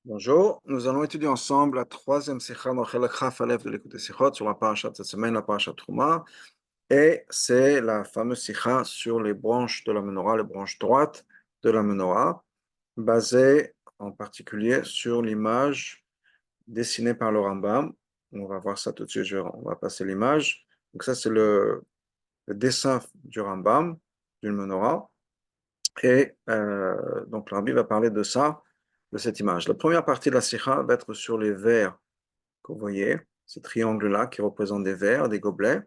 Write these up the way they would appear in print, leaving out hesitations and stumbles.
Bonjour, nous allons étudier ensemble la troisième sikha dans Chelek Chaf Aleph de l'écoute des sikhot sur la paracha de cette semaine, la paracha Trouma, et c'est la fameuse sikha sur les branches de la menorah, les branches droites de la menorah, basée en particulier sur l'image dessinée par le Rambam. On va voir ça tout de suite, on va passer l'image. Donc ça c'est le dessin du Rambam, d'une menorah, et donc le Rabbi va parler de ça, de cette image. La première partie de la sikha va être sur les vers que vous voyez, ces triangles-là qui représentent des verres, des gobelets.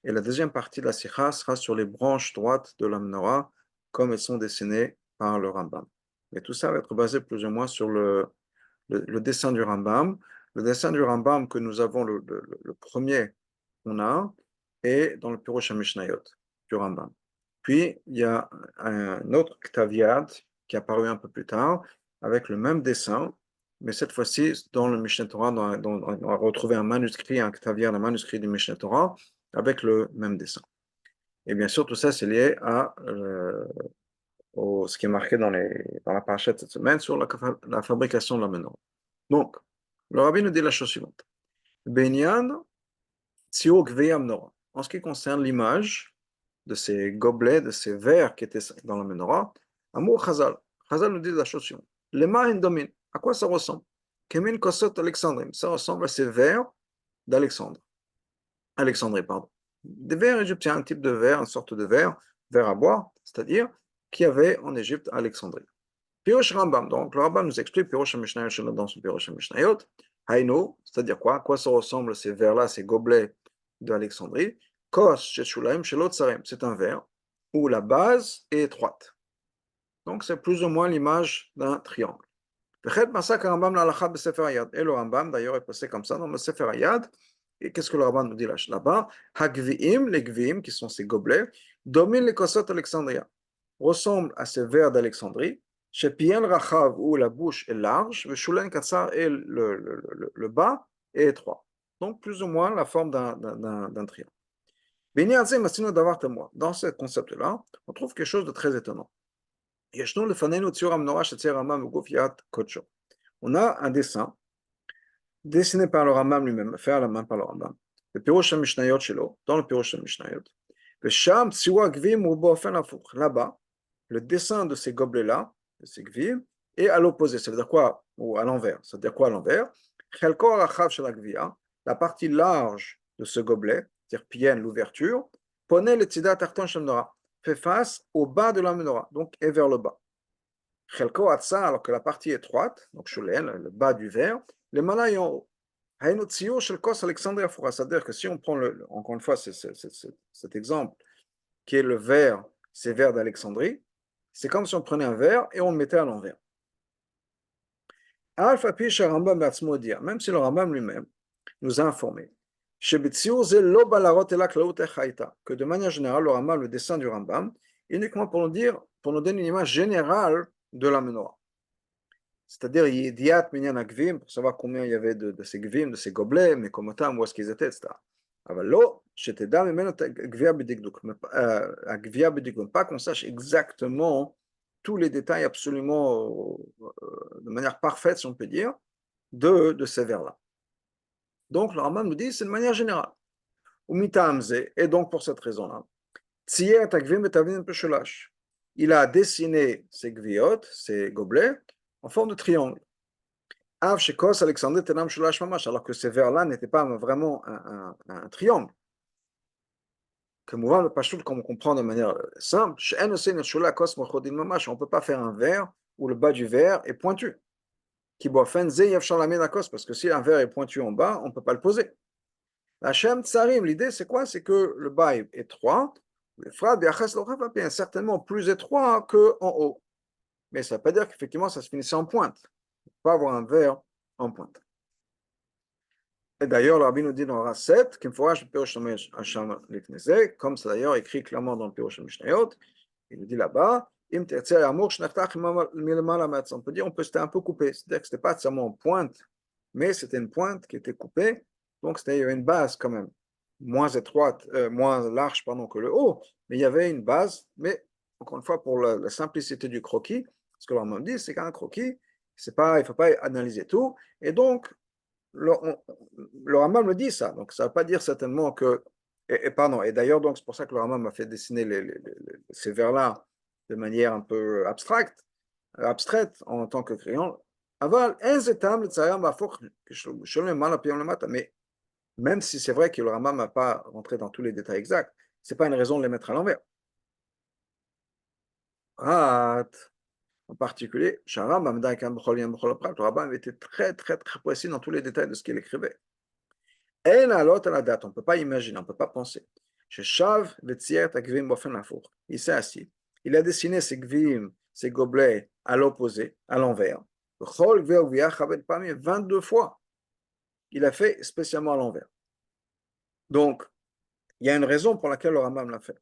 Et la deuxième partie de la sikha sera sur les branches droites de la menorah, comme elles sont dessinées par le Rambam. Et tout ça va être basé plus ou moins sur le dessin du Rambam. Le dessin du Rambam que nous avons, le premier qu'on a, est dans le Pirush HaMishnayot du Rambam. Puis, il y a un autre Ktav Yad qui est apparu un peu plus tard, avec le même dessin, mais cette fois-ci, dans le Mishneh Torah, on va retrouver un manuscrit, un Ktav Yad, un manuscrit du Mishneh Torah, avec le même dessin. Et bien sûr, tout ça, c'est lié à ce qui est marqué dans la paracha de cette semaine sur la fabrication de la menorah. Donc, le rabbi nous dit la chose suivante. Benyan tzio gveya menorah. En ce qui concerne l'image de ces gobelets, de ces verres qui étaient dans la menorah, Amour Chazal. Chazal nous dit la chose suivante. Lema endomin. À quoi ça ressemble? Kemin kosot alexandrim. Ça ressemble à ces verres d'Alexandre. Alexandrie, pardon. Des verres égyptiens, un type de verre, une sorte de verre à boire, c'est-à-dire qu'il y avait en Égypte à Alexandrie. Pirosh Rambam, donc le Rambam nous explique Pirosh HaMishnayot dans son Pirosh HaMishnayot, Haïno, c'est-à-dire quoi? À quoi ça ressemble ces verres-là, ces gobelets d'Alexandrie? Kos Sheshulaim Shelot Sarem, c'est un verre où la base est étroite. Donc c'est plus ou moins l'image d'un triangle. Et le Rambam d'ailleurs est passé comme ça dans le Sefer Hayad. Et qu'est-ce que le Rambam nous dit là-bas? Hagviim, les gviim, qui sont ces gobelets, dominent les kosot Alexandria, ressemblent à ces verres d'Alexandrie, chez Pien Rachav, où la bouche est large, le Shulen Katsar, et le bas est étroit. Donc plus ou moins la forme d'un triangle. Dans ce concept-là, on trouve quelque chose de très étonnant. On a un dessin dessiné par le Rambam lui-même, fait à la main par le Rambam, le Pirush HaMishnayot Shelo, dans le Pirush HaMishnayot. Là-bas, le dessin de ces gobelets-là, de ces gvim, est à l'opposé. Ça veut dire quoi? Ou à l'envers. Ça veut dire quoi à l'envers? La partie large de ce gobelet, c'est-à-dire pienne, l'ouverture, poney le tzida tartan shel menorah, fait face au bas de la menorah, donc est vers le bas. Chelko atsa, alors que la partie étroite, donc shulen, le bas du verre, le malay en haut. C'est-à-dire que si on prend, encore une fois, cet exemple, qui est le verre, ces verres d'Alexandrie, c'est comme si on prenait un verre et on le mettait à l'envers. Même si le Rambam lui-même nous a informé que de manière générale, le Rambam, le dessin du Rambam, uniquement pour nous donner une image générale de la menorah. C'est-à-dire, Yediat Minyan Agvim, pour savoir combien il y avait de ces gvim, de ces gobelets, mais comment où est-ce qu'ils étaient, etc. Pas qu'on sache exactement tous les détails absolument de manière parfaite, si on peut dire, de ces vers-là. Donc, le Rambam nous dit, c'est de manière générale. Et donc, pour cette raison-là, il a dessiné ces gviot, ces gobelets, en forme de triangle. Alors que ces vers-là n'étaient pas vraiment un triangle. Comme on comprend de manière simple, on ne peut pas faire un verre où le bas du verre est pointu. Parce que si un verre est pointu en bas, on ne peut pas le poser. L'idée c'est quoi? C'est que le bas est étroit, est certainement plus étroit qu'en haut. Mais ça ne veut pas dire qu'effectivement ça se finissait en pointe. On ne peut pas avoir un verre en pointe. Et d'ailleurs, le Rabbi nous dit dans la 7, comme c'est d'ailleurs écrit clairement dans le Pirush HaMishnayot, il nous dit là-bas, on peut dire, c'était un peu coupé, c'est-à-dire que ce n'était pas seulement en pointe, mais c'était une pointe qui était coupée, donc il y avait une base quand même, moins étroite, moins large pardon, que le haut, mais il y avait une base, mais encore une fois, pour la simplicité du croquis, ce que l'on me dit, c'est qu'un croquis, il ne faut pas analyser tout. Et donc, le Rambam me dit ça. Donc, ça ne veut pas dire certainement que. Pardon, et d'ailleurs, donc, c'est pour ça que le Rambam m'a fait dessiner ces vers-là de manière un peu abstraite en tant que crayon. Mais même si c'est vrai que le Rambam n'a pas rentré dans tous les détails exacts, ce n'est pas une raison de les mettre à l'envers. En particulier, le Rambam était très, très, très précis dans tous les détails de ce qu'il écrivait. On ne peut pas imaginer, on ne peut pas penser. Il s'est assis. Il a dessiné ses gvim, ses gobelets à l'opposé, à l'envers. 22 fois. Il a fait spécialement à l'envers. Donc, il y a une raison pour laquelle le Rambam l'a fait.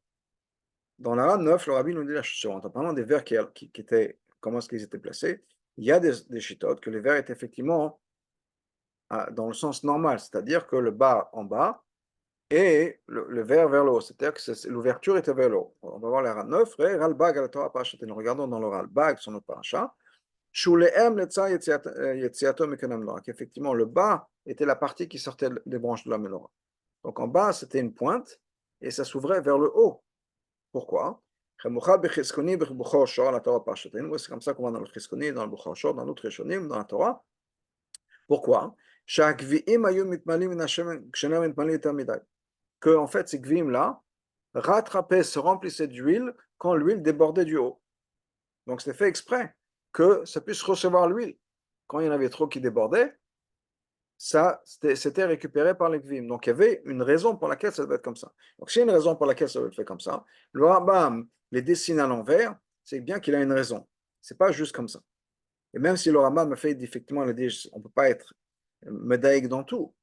Dans l'Arabe 9, le Rabbi nous dit la chose suivante. En parlant des vers qui étaient, comment est-ce qu'ils étaient placés, il y a des chitotes que les vers étaient effectivement dans le sens normal, c'est-à-dire que le bas en bas et le vers vers le haut, c'est-à-dire que l'ouverture était vers le haut. On va voir l'Arabe 9, Ralbag à la Torah Parashat. Nous regardons dans le Ralbag, son autre parasha, qu'effectivement le bas était la partie qui sortait des branches de la menorah. Donc en bas, c'était une pointe et ça s'ouvrait vers le haut. Pourquoi? C'est comme ça qu'on va dans le Cheskoni, dans le Bukhar Shor, dans l'autre Rishonim, dans la Torah. Pourquoi? Que en fait, ces gvim-là rattrapaient, se remplissaient d'huile quand l'huile débordait du haut. Donc c'était fait exprès que ça puisse recevoir l'huile. Quand il y en avait trop qui débordaient, ça c'était récupéré par les gvim. Donc il y avait une raison pour laquelle ça devait être comme ça. Donc s'il y a une raison pour laquelle ça doit être fait comme ça, le Rambam les dessine à l'envers, c'est bien qu'il a une raison. C'est pas juste comme ça. Et même si le Rambam a fait effectivement, on ne peut pas être médaïque dans tout,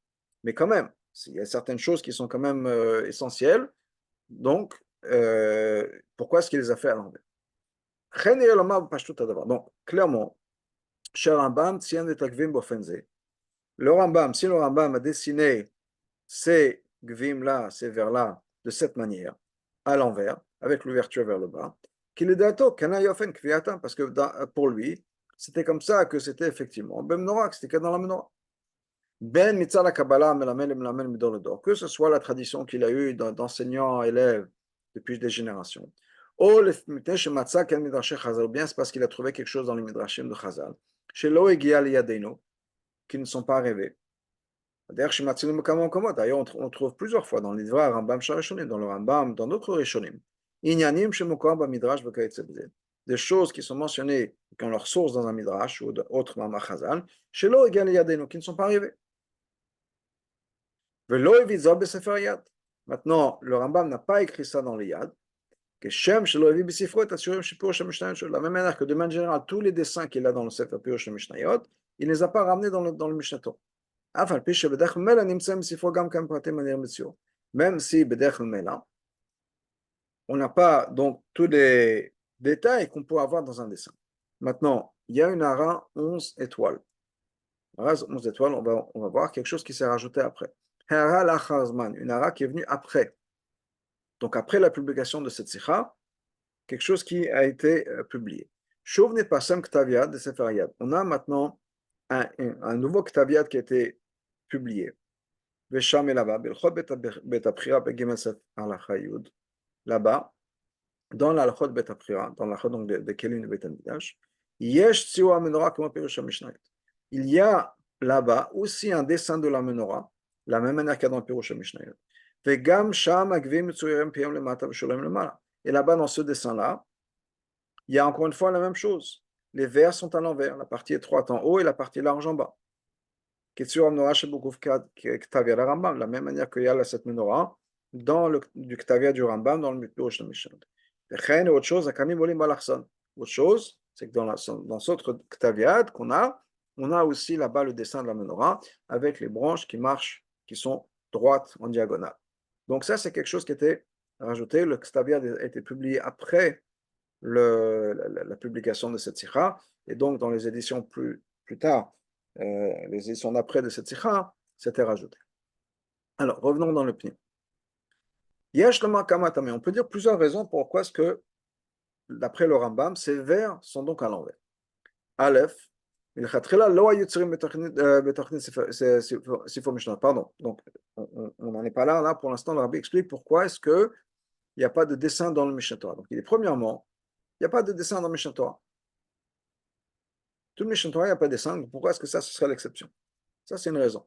mais quand même, il y a certaines choses qui sont quand même essentielles. Donc, pourquoi est-ce qu'il les a fait à l'envers? Donc, clairement, chez Rambam, le Rambam, si le Rambam a dessiné ces gvim-là, ces vers-là, de cette manière, à l'envers, avec l'ouverture vers le bas, qu'il est dato, parce que pour lui, c'était comme ça que c'était effectivement, ben menorah, que c'était que dans la menorah. Ben mitzvah la Kabbalah, que ce soit la tradition qu'il a eue d'enseignant à élève depuis des générations, ou bien c'est parce qu'il a trouvé quelque chose dans les midrashim de Chazal, chez Lo Egia Yadeino, qui ne sont pas arrivés. D'ailleurs, on trouve plusieurs fois dans les Dvar, Rambam Sharishonim, dans le Rambam, dans d'autres Rishonim, Inyanim Shemukam Midrash des choses qui sont mentionnées, qui ont leur source dans un Midrash ou d'autres Mamar Chazal, chez Lo Egia Yadeino, qui ne sont pas arrivés. Maintenant, le Rambam n'a pas écrit ça dans le Yad. De la même manière que de manière générale, tous les dessins qu'il a dans le Sefer Pirush Mishnayot, il ne les a pas ramenés dans le Mishnayot. Même si Bedech Mela, on n'a pas donc tous les détails qu'on peut avoir dans un dessin. Maintenant, il y a une hara 11 étoiles. 11 étoiles, on va voir quelque chose qui s'est rajouté après. Une hara qui est venue après. Donc après la publication de cette sikha, quelque chose qui a été publié. Shuvne Pasam Ktaviad de Sefer Yad. On a maintenant un nouveau Ktaviad qui a été publié. Vesham et là-bas, Belchot Bet Aprira Begimel Sef Alachayud. Là-bas, dans l'Alchot Bet Aprira, dans l'Alchot de Kelim de Bet Amidash, Yesh Tzioa Menorah comme Pirush Mishnayot. Il y a là-bas aussi un dessin de la menorah, la même manière qu'il y a dans le Pirush Mishnayot. Vegam Sham Agvim Mitsurem Piyam Lemata V'Sholem Lemala. Et là-bas, dans ce dessin-là, il y a encore une fois la même chose. Les vers sont à l'envers, la partie étroite en haut et la partie large en bas. La même manière qu'il y a cette menorah dans du Ktavia du Rambam, dans le Pirush Mishnayot. Autre chose, autre chose, c'est que dans ce autre Ktaviad qu'on a, on a aussi là-bas le dessin de la menorah avec les branches qui marchent, qui sont droites en diagonale. Donc ça, c'est quelque chose qui était rajouté. Le Ktaviad a été publié après la publication de cette sikha, et donc dans les éditions plus tard, les éditions d'après de cette sikha, c'était rajouté. Alors, revenons dans le pnim. On peut dire plusieurs raisons pourquoi est-ce que, d'après le Rambam, ces vers sont donc à l'envers. Aleph, Pardon. Donc, on n'en est pas là. Là, pour l'instant, le Rabbi explique pourquoi est-ce qu'il n'y a pas de dessin dans le Mishnah Torah. Donc, il est premièrement, il n'y a pas de dessin dans le Mishnah Torah. Tout le Mishnah Torah, il n'y a pas de dessin. Donc pourquoi est-ce que ça, ce serait l'exception? Ça, c'est une raison.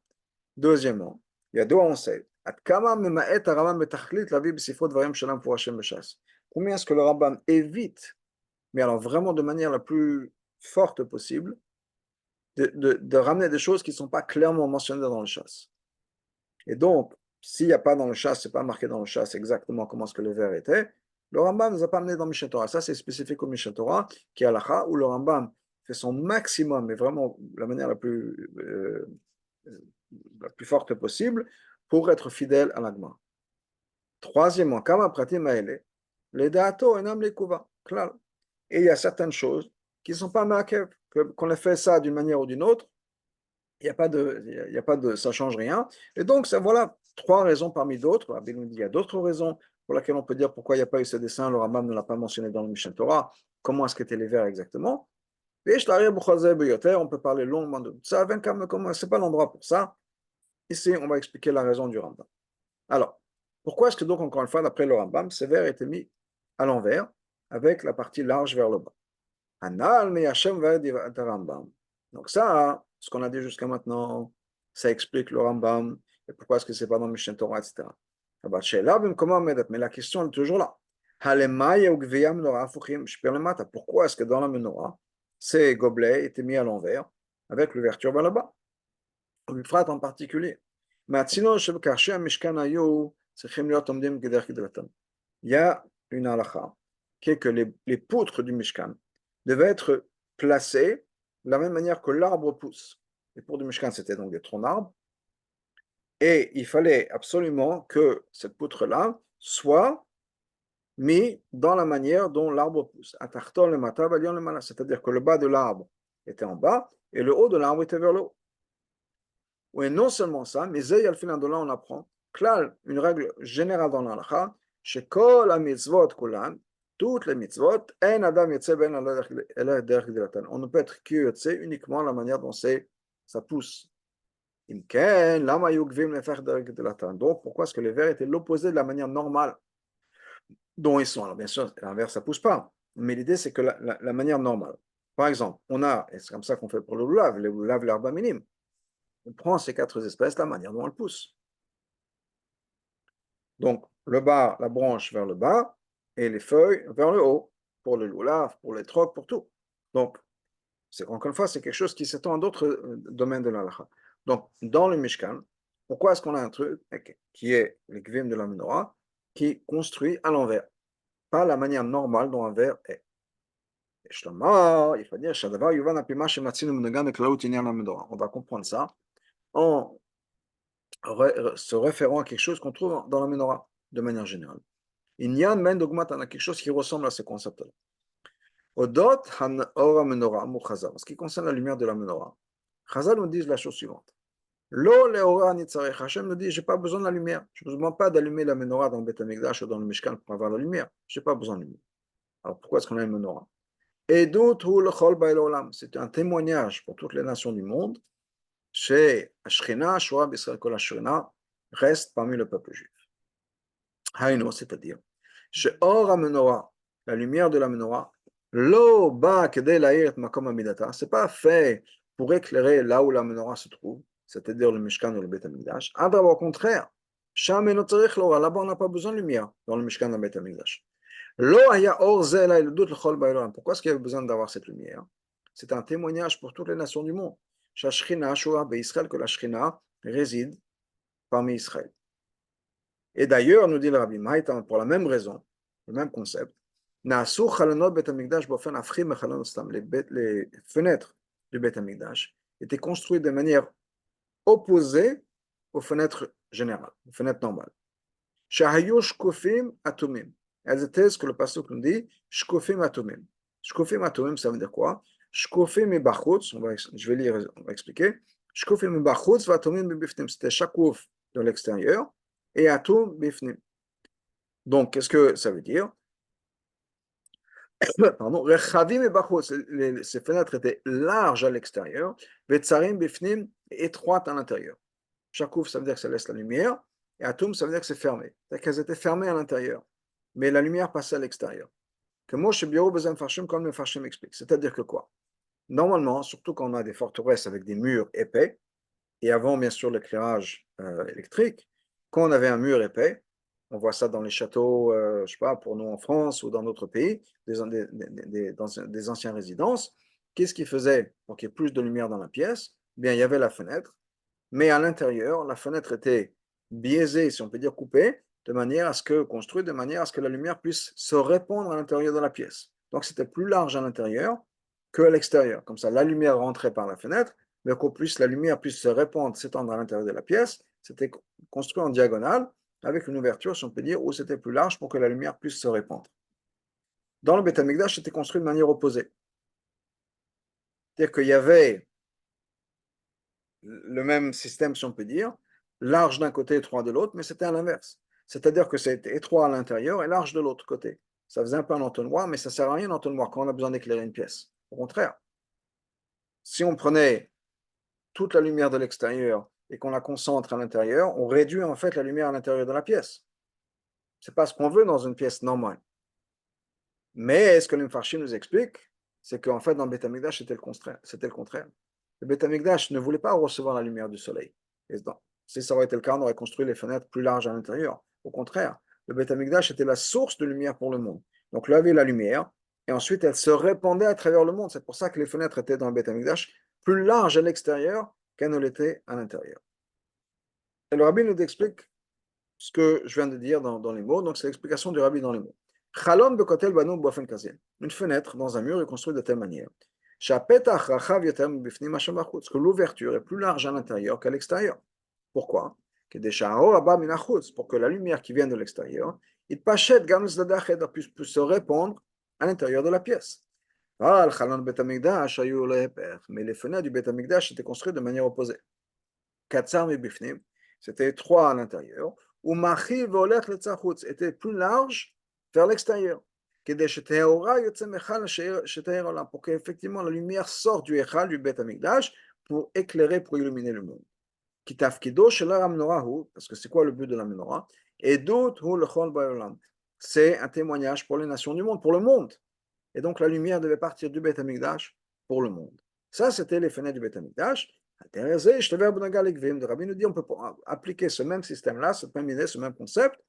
Deuxièmement, il y a deux conseils. Combien est-ce que le Rambam évite, mais alors vraiment de manière la plus forte possible, de ramener des choses qui ne sont pas clairement mentionnées dans le chasse. Et donc, s'il n'y a pas dans le chasse, ce n'est pas marqué dans le chasse exactement comment est-ce que le verre était, le Rambam ne nous a pas amené dans Mishnah Torah. Ça, c'est spécifique au Mishnah Torah, qui est halakha, où le Rambam fait son maximum, mais vraiment la manière la plus forte possible, pour être fidèle à l'agma. Troisièmement, kama pratim ma'ele, les da'ato enam les kuva, klal. Et il y a certaines choses qui ne sont pas ma'akev, qu'on ait fait ça d'une manière ou d'une autre, il n'y a pas de, ça change rien. Et donc, ça, voilà, trois raisons parmi d'autres. Rabbi nous dit, il y a d'autres raisons pour lesquelles on peut dire pourquoi il n'y a pas eu ce dessin. Le Rambam ne l'a pas mentionné dans le Mishnah Torah. Comment est-ce qu'étaient les vers exactement? On peut parler longuement de ça. Ce n'est pas l'endroit pour ça. Ici, on va expliquer la raison du Rambam. Alors, pourquoi est-ce que donc, encore une fois, d'après le Rambam, ces vers étaient mis à l'envers, avec la partie large vers le bas? Anal me Hashem va Rambam. Donc ça, ce qu'on a dit jusqu'à maintenant, ça explique le Rambam, et pourquoi est-ce que c'est pas dans Mishnah Torah, etc. Mais la question est toujours là. Pourquoi est-ce que dans la menorah, ces gobelets étaient mis à l'envers, avec l'ouverture vers le bas? En particulier. Il y a une halakha qui est que les poutres du Mishkan devaient être placées de la même manière que l'arbre pousse. Les poutres du Mishkan, c'était donc des troncs d'arbres. Et il fallait absolument que cette poutre-là soit mise dans la manière dont l'arbre pousse. C'est-à-dire que le bas de l'arbre était en bas et le haut de l'arbre était vers le haut. Et non seulement ça, mais Zay final de là on apprend une règle générale dans l'halakha, chez Kol mitzvot kulan, toutes les mitzvot, on ne peut être que uniquement la manière dont ça pousse. Donc, pourquoi est-ce que les vers étaient l'opposé de la manière normale dont ils sont? Alors, bien sûr, l'inverse, ça ne pousse pas. Mais l'idée, c'est que la manière normale. Par exemple, on a, et c'est comme ça qu'on fait pour le lulav, l'herbe minime. On prend ces quatre espèces, la manière dont elles poussent. Donc, le bas, la branche vers le bas, et les feuilles vers le haut, pour le lulav, pour les trocs, pour tout. Donc, encore une fois, c'est quelque chose qui s'étend à d'autres domaines de l'halakha. Donc, dans le Mishkan, pourquoi est-ce qu'on a un truc qui est le gvim de la menorah, qui est construit à l'envers, pas la manière normale dont un verre est. Il faut dire, on va comprendre ça en se référant à quelque chose qu'on trouve dans la menorah, de manière générale. Il y a quelque chose qui ressemble à ce concept-là. Odot ora menorah muchazar. En ce qui concerne la lumière de la menorah, Chazal nous dit la chose suivante. Lo leora nitzarech. Hashem nous dit, j'ai pas besoin de la lumière. Je ne besoin pas d'allumer la menorah dans le Beth Amikdash ou dans le Mishkan pour avoir la lumière. Je n'ai pas besoin de lumière. Alors pourquoi est-ce qu'on a une menorah? C'est un témoignage pour toutes les nations du monde. Chez Ashkena, Shoah, B'Israël, Kol Ashkena, reste parmi le peuple juif. Haïno, c'est-à-dire, chez Or Menorah, la lumière de la menorah, Lo ba kedei la'ir et makom amidata, c'est pas fait pour éclairer là où la menorah se trouve, c'est-à-dire le Mishkan ou le Beth Amikdash. Au contraire, Sham eno tzarich l'ora, là-bas on n'a pas besoin de lumière dans le Mishkan et le Beth Amikdash. Lo haya or ze la ilut l'chol ba'olam. Pourquoi est-ce qu'il y avait besoin d'avoir cette lumière? C'est un témoignage pour toutes les nations du monde. Shashchina shoah be'Israël, que la Shchina réside parmi Israël. Et d'ailleurs, nous dit le Rabbi Maïtan, pour la même raison, le même concept, les fenêtres du Beth Amikdash étaient construites de manière opposée aux fenêtres générales, aux fenêtres normales. Elles étaient ce que le pasteur nous dit, shkofim atomim. Shkofim atomim, ça veut dire quoi? Shkofim et bachutz, je vais lire, on va expliquer. Shkofim et bachutz, vatomim et bifnim. C'était shakouf de l'extérieur et atom bifnim. Donc, qu'est-ce que ça veut dire? pardon, Rechavim et Bachos, ces fenêtres étaient larges à l'extérieur, Vetsarim Bifnim, étroites à l'intérieur. Shakouf, ça veut dire que ça laisse la lumière, et Atum, ça veut dire que c'est fermé. C'est-à-dire qu'elles étaient fermées à l'intérieur, mais la lumière passait à l'extérieur. Que Moshe Biro Bezem Farshim, comme le Farshim explique. C'est-à-dire que quoi? Normalement, surtout quand on a des forteresses avec des murs épais, et avant, bien sûr, l'éclairage électrique, quand on avait un mur épais, on voit ça dans les châteaux, je ne sais pas, pour nous en France ou dans d'autres pays, des anciennes résidences. Qu'est-ce qu'ils faisaient pour qu'il y ait plus de lumière dans la pièce? Bien, il y avait la fenêtre, mais à l'intérieur, la fenêtre était biaisée, si on peut dire coupée, construite de manière à ce que la lumière puisse se répandre à l'intérieur de la pièce. Donc, c'était plus large à l'intérieur qu'à l'extérieur. Comme ça, la lumière rentrait par la fenêtre, mais la lumière puisse se répandre, s'étendre à l'intérieur de la pièce. C'était construit en diagonale, avec une ouverture, si on peut dire, où c'était plus large pour que la lumière puisse se répandre. Dans le Beth Amikdash, c'était construit de manière opposée. C'est-à-dire qu'il y avait le même système, si on peut dire, large d'un côté, étroit de l'autre, mais c'était à l'inverse. C'est-à-dire que c'était étroit à l'intérieur et large de l'autre côté. Ça faisait un peu un entonnoir, mais ça ne sert à rien un entonnoir quand on a besoin d'éclairer une pièce. Au contraire, si on prenait toute la lumière de l'extérieur et qu'on la concentre à l'intérieur, on réduit en fait la lumière à l'intérieur de la pièce. Ce n'est pas ce qu'on veut dans une pièce normale. Mais ce que le Mfarshim nous explique, c'est qu'en fait, dans le Beth Amikdash, c'était le contraire. C'était le contraire. Le Beth Amikdash ne voulait pas recevoir la lumière du soleil. Et si ça aurait été le cas, on aurait construit les fenêtres plus larges à l'intérieur. Au contraire, le Beth Amikdash était la source de lumière pour le monde. Donc là, il y avait la lumière, et ensuite, elle se répandait à travers le monde. C'est pour ça que les fenêtres étaient dans le Beth Amikdash plus larges à l'extérieur qu'elles ne l'étaient à l'intérieur. Et le Rabbi nous explique ce que je viens de dire dans les mots. Donc, c'est l'explication du Rabbi dans les mots. Chalon bekotel banu bofen kazien. Une fenêtre dans un mur est construite de telle manière. Shapetach rachav yoter mibifnim hasham bachutz. Que l'ouverture est plus large à l'intérieur qu'à l'extérieur. Pourquoi? Pour que la lumière qui vient de l'extérieur, il pachette gam zdadachet puisse se répandre à l'intérieur de la pièce. Mais les fenêtres du Beth Amikdash étaient construites de manière opposée. Katsar mibifnim, c'était étroit à l'intérieur, ou machi volech letzachutz était plus large vers l'extérieur. Pour qu'effectivement la lumière sorte du Echal, du Beth Amikdash, pour éclairer, pour illuminer le monde. Parce que c'est quoi le but de la menorah? C'est un témoignage pour les nations du monde, pour le monde. Et donc la lumière devait partir du Beth Amikdash pour le monde. Ça, c'était les fenêtres du Beth Amikdash. Le Rabbi nous dit on peut appliquer ce même système-là, cette même idée, ce même concept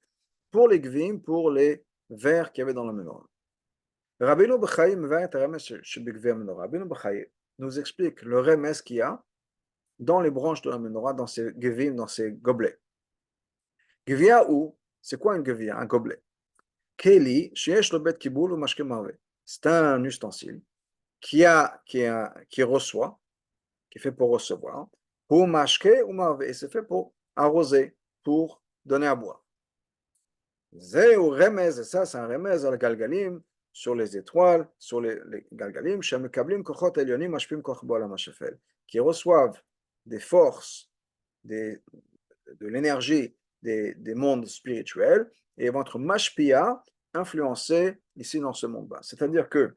pour les gvim, pour les vers qu'il y avait dans la menorah. Rabbeinu B'chaim nous explique le remes qu'il y a dans les branches de la menorah, dans ces gvim, dans ces gobelets. Gvia ou, c'est quoi un gvia, un gobelet? Keli, sheyesh lo bet kibul ou mashke marve. C'est un ustensile qui reçoit, qui est fait pour recevoir, ou mashke ou marve, et c'est fait pour arroser, pour donner à boire. C'est ça, c'est un remez à la galgalim, sur les étoiles, sur les galgalim, qui reçoivent des forces, de l'énergie des mondes spirituels, et vont être mashpia, influencés ici dans ce monde-là. C'est-à-dire que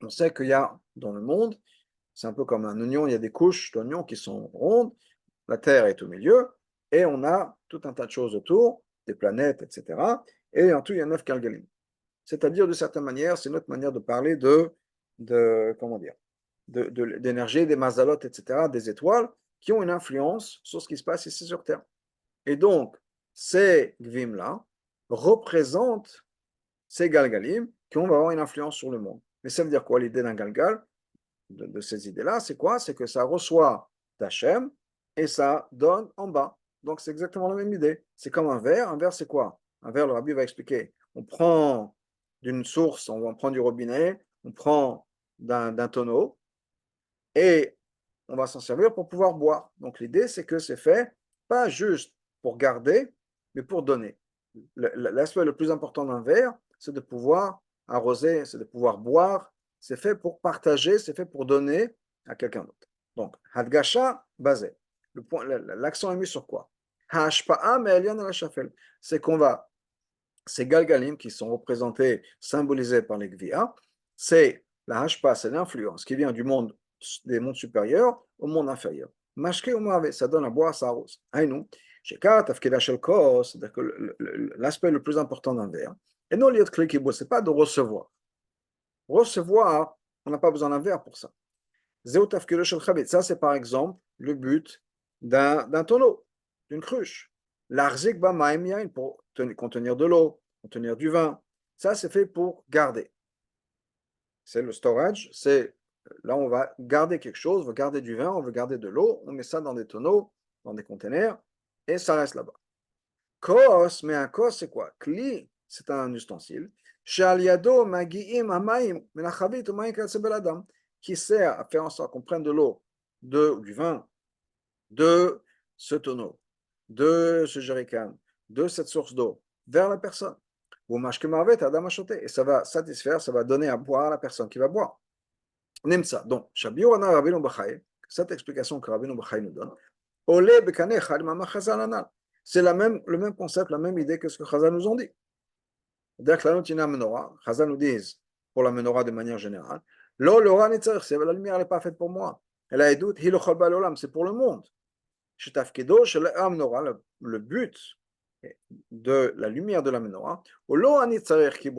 on sait qu'il y a dans le monde, c'est un peu comme un oignon, il y a des couches d'oignons qui sont rondes, la Terre est au milieu, et on a tout un tas de choses autour, des planètes, etc. Et en tout, il y a 9 galgalim. C'est-à-dire, de certaine manière, c'est notre manière de parler comment dire, d'énergie, des mazalot, etc., des étoiles, qui ont une influence sur ce qui se passe ici sur Terre. Et donc, ces gvim-là représentent ces galgalim qui vont avoir une influence sur le monde. Mais ça veut dire quoi l'idée d'un galgal, de ces idées-là? C'est quoi? C'est que ça reçoit d'Hachem et ça donne en bas. Donc, c'est exactement la même idée. C'est comme un verre. Un verre, c'est quoi? Un verre, le rabbi va expliquer. On prend d'une source, on va prendre du robinet, on prend d'un tonneau et on va s'en servir pour pouvoir boire. Donc, l'idée, c'est que c'est fait pas juste pour garder, mais pour donner. L'aspect le plus important d'un verre, c'est de pouvoir arroser, c'est de pouvoir boire. C'est fait pour partager, c'est fait pour donner à quelqu'un d'autre. Donc, Hadgasha, basé. L'accent est mis sur quoi? Hashpa'a me'elyan al shafel. C'est qu'on va ces galgalim qui sont représentés, symbolisés par les gvia, c'est la hashpa, c'est l'influence qui vient du monde, des mondes supérieurs au monde inférieur. Mashke ou maave, ça donne à boire, ça arrose. Aïnou, sheka, tafkeda shel kos, c'est-à-dire que l'aspect le plus important d'un verre, et non liot klikibo, c'est pas de recevoir. Recevoir, on n'a pas besoin d'un verre pour ça. Zéou tafkeda shel chabit, ça c'est par exemple le but d'un tonneau, d'une cruche. L'arzik bamaim yain, pour contenir de l'eau, contenir du vin. Ça, c'est fait pour garder. C'est le storage, c'est là on va garder quelque chose, on veut garder du vin, on veut garder de l'eau, on met ça dans des tonneaux, dans des containers, et ça reste là-bas. Kos, mais un kos, c'est quoi? Kli, c'est un ustensile. Shaliado magiim amaim, menachavit ou beladam, qui sert à faire en sorte qu'on prenne de l'eau, du vin, de ce tonneau, de ce jerrycan, de cette source d'eau, vers la personne. Et ça va satisfaire, ça va donner à boire à la personne qui va boire. Nimsa. Donc, cette explication que Rabbeinu Bachai nous donne, c'est le même concept, la même idée que ce que Chazal nous ont dit. C'est-à-dire que la notina menorah, Chazal nous dit pour la menorah de manière générale, la lumière n'est pas faite pour moi. C'est pour le monde. Le but de la lumière de la menorah,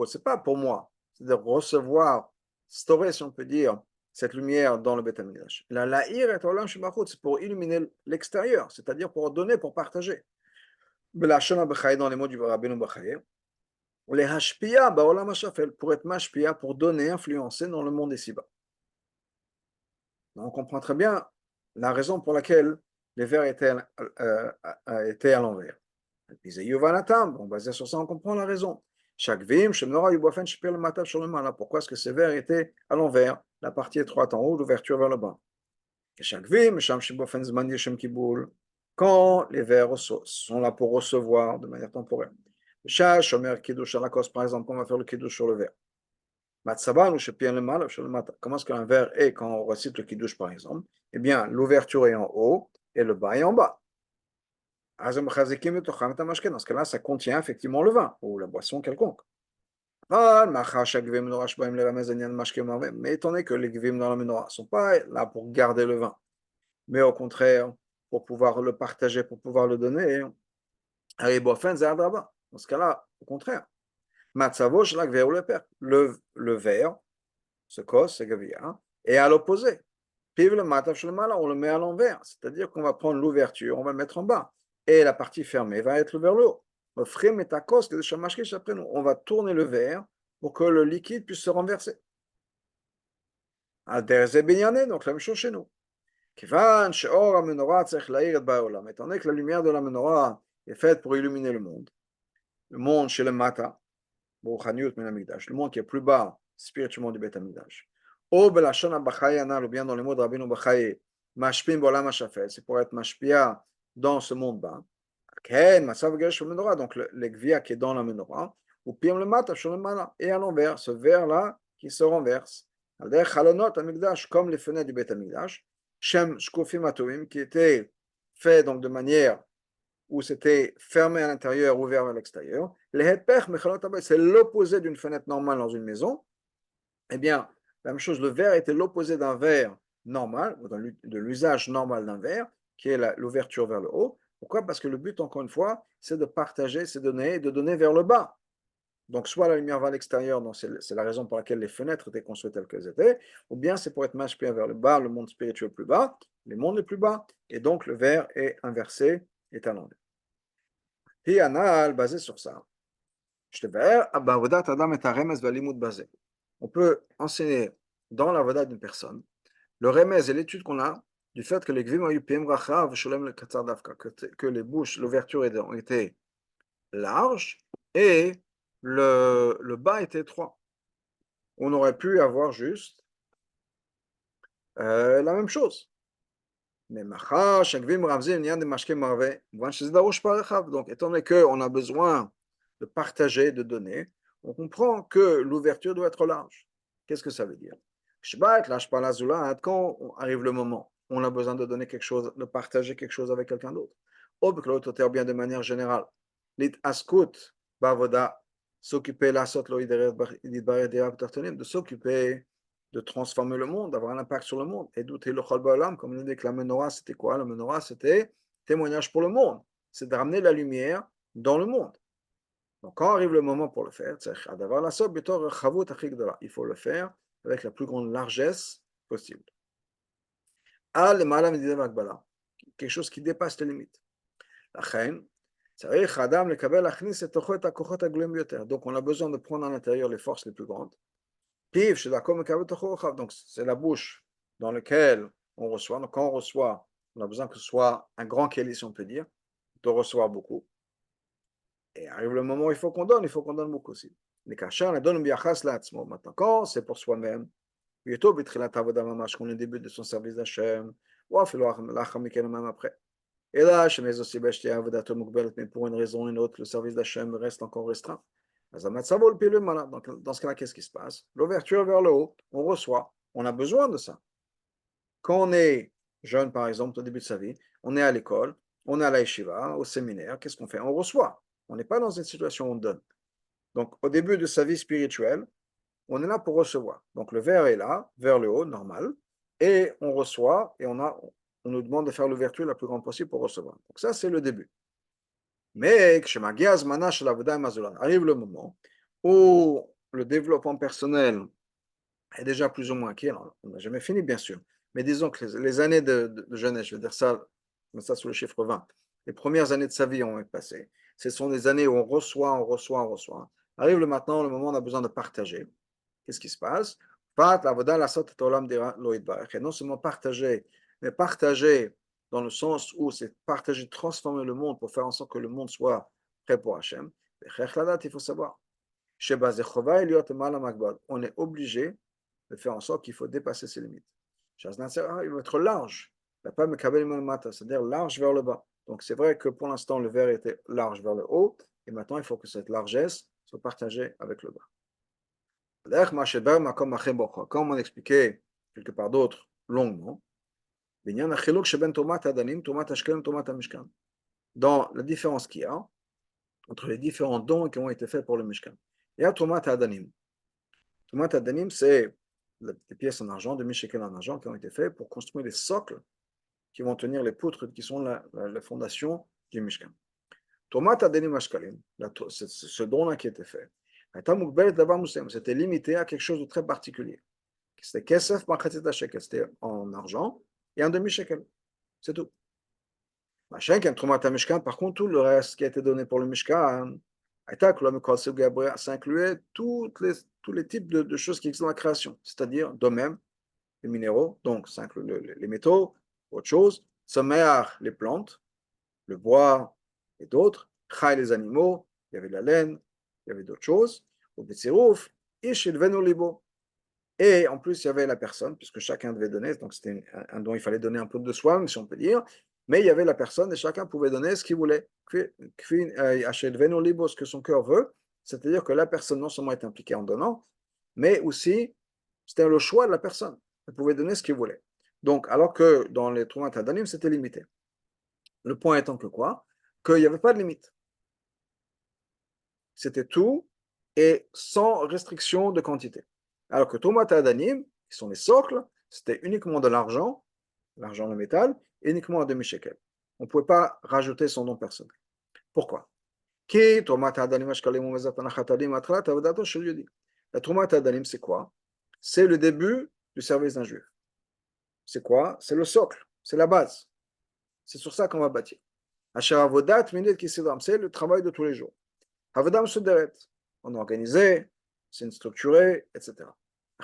c'est pas pour moi, c'est de recevoir, storer, si on peut dire, cette lumière dans le Beth Amikdash. La la'ir et olam shebachutz, c'est pour illuminer l'extérieur, c'est-à-dire pour donner, pour partager. Dans les mots du Rabbeinu Bachai, les hashpia ba'olam hashafel, pour être mashpia, pour donner, influencer dans le monde ici-bas. On comprend très bien la raison pour laquelle les vers étaient à l'envers. Bon, basé sur ça, on comprend la raison. Pourquoi est-ce que ces vers étaient à l'envers, la partie étroite en haut, l'ouverture vers le bas? Quand les vers sont là pour recevoir de manière temporaire. Par exemple, on va faire le kiddush sur le verre. Comment est-ce qu'un verre est quand on recite le kiddush, par exemple? Eh bien, l'ouverture est en haut et le bas est en bas. Dans ce cas-là, ça contient effectivement le vin ou la boisson quelconque. Mais étant donné que les gvim dans la menorah ne sont pas là pour garder le vin, mais au contraire, pour pouvoir le partager, pour pouvoir le donner, dans ce cas-là, au contraire, le verre, ce kos, ce gavia, est à l'opposé. On le met à l'envers, c'est-à-dire qu'on va prendre l'ouverture, on va le mettre en bas, et la partie fermée va être vers le haut. On va tourner le verre pour que le liquide puisse se renverser. Donc la même chose chez nous. Étant donné que la lumière de la menorah est faite pour illuminer le monde chez le mata, le monde qui est plus bas spirituellement du Beth Amikdash. Ou bien dans les mots de Rabbeinu Bachai, c'est pour être mashpia dans ce monde bas. Donc le gvia qui est dans la menorah, ou pire le mata et à l'envers, ce verre-là qui se renverse. Comme les fenêtres du Beth Amikdash, Shem Shkufim Atoim, qui était fait donc de manière où c'était fermé à l'intérieur, ouvert vers l'extérieur. C'est l'opposé d'une fenêtre normale dans une maison. Eh bien, la même chose, le verre était l'opposé d'un verre normal, de l'usage normal d'un verre, qui est l'ouverture vers le haut. Pourquoi? Parce que le but, encore une fois, c'est de partager, c'est de donner vers le bas. Donc, soit la lumière va à l'extérieur, donc c'est la raison pour laquelle les fenêtres étaient construites telles qu'elles étaient, ou bien c'est pour être mashpia vers le bas, le monde spirituel plus bas, les mondes les plus bas, et donc le verre est inversé, est à l'envers. Hi anal, basé sur ça. On peut enseigner dans la voda d'une personne le remez et l'étude qu'on a du fait que les que les bouches, l'ouverture ont été larges et le bas était étroit. On aurait pu avoir juste la même chose. Mais donc, étant donné qu'on a besoin de partager, de donner, on comprend que l'ouverture doit être large. Qu'est-ce que ça veut dire? Quand arrive le moment, on a besoin de donner quelque chose, de partager quelque chose avec quelqu'un d'autre. Ou bien de manière générale, s'occuper de s'occuper de transformer le monde, d'avoir un impact sur le monde. Et douter le chol ba'olam, comme on dit que la menorah, c'était quoi? La menorah, c'était témoignage pour le monde. C'est de ramener la lumière dans le monde. Donc, quand arrive le moment pour le faire, il faut le faire avec la plus grande largesse possible. Quelque chose qui dépasse les limites. Donc, on a besoin de prendre à l'intérieur les forces les plus grandes. Donc, c'est la bouche dans laquelle on reçoit. Donc, quand on reçoit, on a besoin que ce soit un grand kéli, si on peut dire, de recevoir beaucoup. Et arrive le moment où il faut qu'on donne beaucoup aussi. Les kachar, on donne biachas la'atzmo. Maintenant, quand c'est pour soi-même, plutôt betchilat avoda mamash, qu'on est au début de son service d'Hachem, ou l'achar miken, même après. Et là, chez mes aussi, mais pour une raison ou une autre, le service d'Hachem reste encore restreint. Donc, dans ce cas-là, qu'est-ce qui se passe? L'ouverture vers le haut, on reçoit. On a besoin de ça. Quand on est jeune, par exemple, au début de sa vie, on est à l'école, on est à la yeshiva, au séminaire, qu'est-ce qu'on fait? On reçoit. On n'est pas dans une situation où on donne. Donc, au début de sa vie spirituelle, on est là pour recevoir. Donc, le verre est là, vers le haut, normal, et on reçoit, et on nous demande de faire l'ouverture la plus grande possible pour recevoir. Donc, ça, c'est le début. Mais, arrive le moment où le développement personnel est déjà plus ou moins acquis. Alors, on n'a jamais fini, bien sûr. Mais disons que les années de jeunesse, je veux dire ça, sous le chiffre 20, les premières années de sa vie ont été passées. Ce sont des années où on reçoit, on reçoit, on reçoit. Arrive maintenant le moment où on a besoin de partager. Qu'est-ce qui se passe? Et non seulement partager, mais partager dans le sens où c'est partager, transformer le monde pour faire en sorte que le monde soit prêt pour Hachem. Il faut savoir. On est obligé de faire en sorte qu'il faut dépasser ses limites. Il va être large, c'est-à-dire large vers le bas. Donc c'est vrai que pour l'instant le verre était large vers le haut, et maintenant il faut que cette largesse soit partagée avec le bas. Comme on expliquait quelque part d'autre longuement, dans la différence qu'il y a entre les différents dons qui ont été faits pour le Mishkan. Il y a Tomat Adanim. Tomat Adanim, c'est les pièces en argent, demi-shekel en argent, qui ont été faites pour construire les socles qui vont tenir les poutres qui sont la fondation du Mishkan. Tomat Adanim Ashkalim, ce don-là qui a été fait, c'était limité à quelque chose de très particulier. C'était Kesef Machatzit Shekel, c'était en argent et en demi-shekel. C'est tout. Par contre, tout le reste qui a été donné pour le Mishkan, ça incluait tous les types de choses qui existent dans la création, c'est-à-dire domaine, les minéraux, donc ça inclut les métaux, autre chose, Sameach, les plantes, le bois et d'autres, Chai, les animaux, il y avait de la laine, il y avait d'autres choses, au Betzirouf, Ish Ilvenu Libo. Et en plus, il y avait la personne, puisque chacun devait donner, donc c'était un don, il fallait donner un peu de soi, si on peut dire, mais il y avait la personne et chacun pouvait donner ce qu'il voulait. Ce que son cœur veut, c'est-à-dire que la personne non seulement est impliquée en donnant, mais aussi c'était le choix de la personne. Elle pouvait donner ce qu'il voulait. Donc, alors que dans les Troumat Hadanim, c'était limité. Le point étant que quoi? Qu'il n'y avait pas de limite. C'était tout et sans restriction de quantité. Alors que Troumat Hadanim, qui sont les socles, c'était uniquement de l'argent, le métal, et uniquement un demi-shekel. On ne pouvait pas rajouter son nom personnel. Pourquoi? La Troumat Hadanim, c'est quoi? C'est le début du service d'un juif. C'est quoi? C'est le socle, c'est la base. C'est sur ça qu'on va bâtir. C'est le travail de tous les jours. On est organisé, c'est structuré, etc.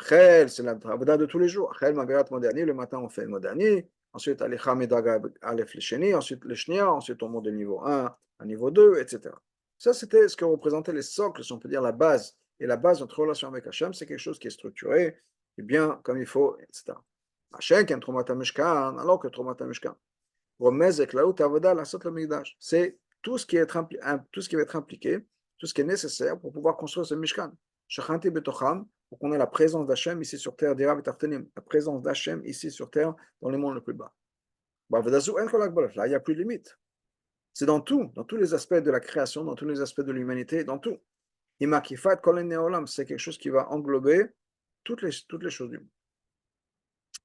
C'est la travail de tous les jours. Le matin, on fait le moderni. Ensuite, ensuite le shnia, ensuite on monte de niveau 1 à niveau 2, etc. Ça, c'était ce que représentaient les socles, si on peut dire la base. Et la base de notre relation avec Hachem, c'est quelque chose qui est structuré, qui est bien comme il faut, etc. Alors que Tromat HaMishkan, c'est tout ce qui va être impliqué, tout ce qui est nécessaire pour pouvoir construire ce Mishkan. Pour qu'on ait la présence d'Hachem ici sur terre, la présence d'Hachem ici sur terre, dans le monde le plus bas. Là, il n'y a plus de limite. C'est dans tout, dans tous les aspects de la création, dans tous les aspects de l'humanité, dans tout. Imakifat kol neolam, c'est quelque chose qui va englober toutes les choses du monde.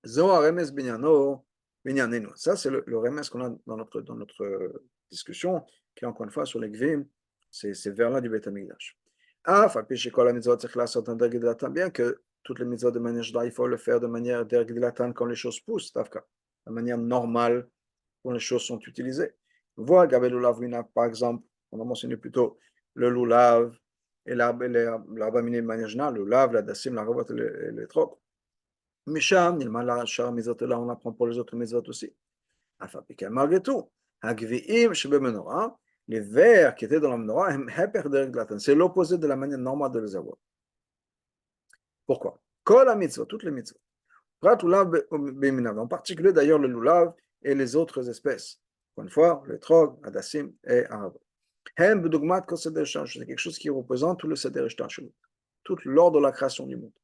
Zohar remes binyano, binyanenu. Ça, c'est le remes qu'on a dans notre discussion, qui est encore une fois sur les gvim, c'est vers-là du Beth Amikdash. Ah, bien que toutes les mitzvot de manière générale, il faut le faire de manière dergdilatan quand les choses poussent, la manière normale quand les choses sont utilisées. Voilà, Gabel Lulav, par exemple, on a mentionné plus tôt le Lulav et l'arbre miné de manière générale, le Lulav, la Dassim, la Ravot et les trocs. Misham, Nilmala, Shar, Mizot, là, on apprend pour les autres mitzvot aussi. Enfin, malgré tout, Hagvi'im, Shebe Menorah, les vers qui étaient dans la menorah, c'est l'opposé de la manière normale de les avoir. Pourquoi? Kol mitzvot, toutes les mitzvot. Prat lulav beminav, en particulier d'ailleurs le lulav et les autres espèces. Encore une fois, le trog, adassim et arab. Hem b'dugmat kol seder shtar, c'est quelque chose qui représente tout le seder shtar, tout l'ordre de la création du monde.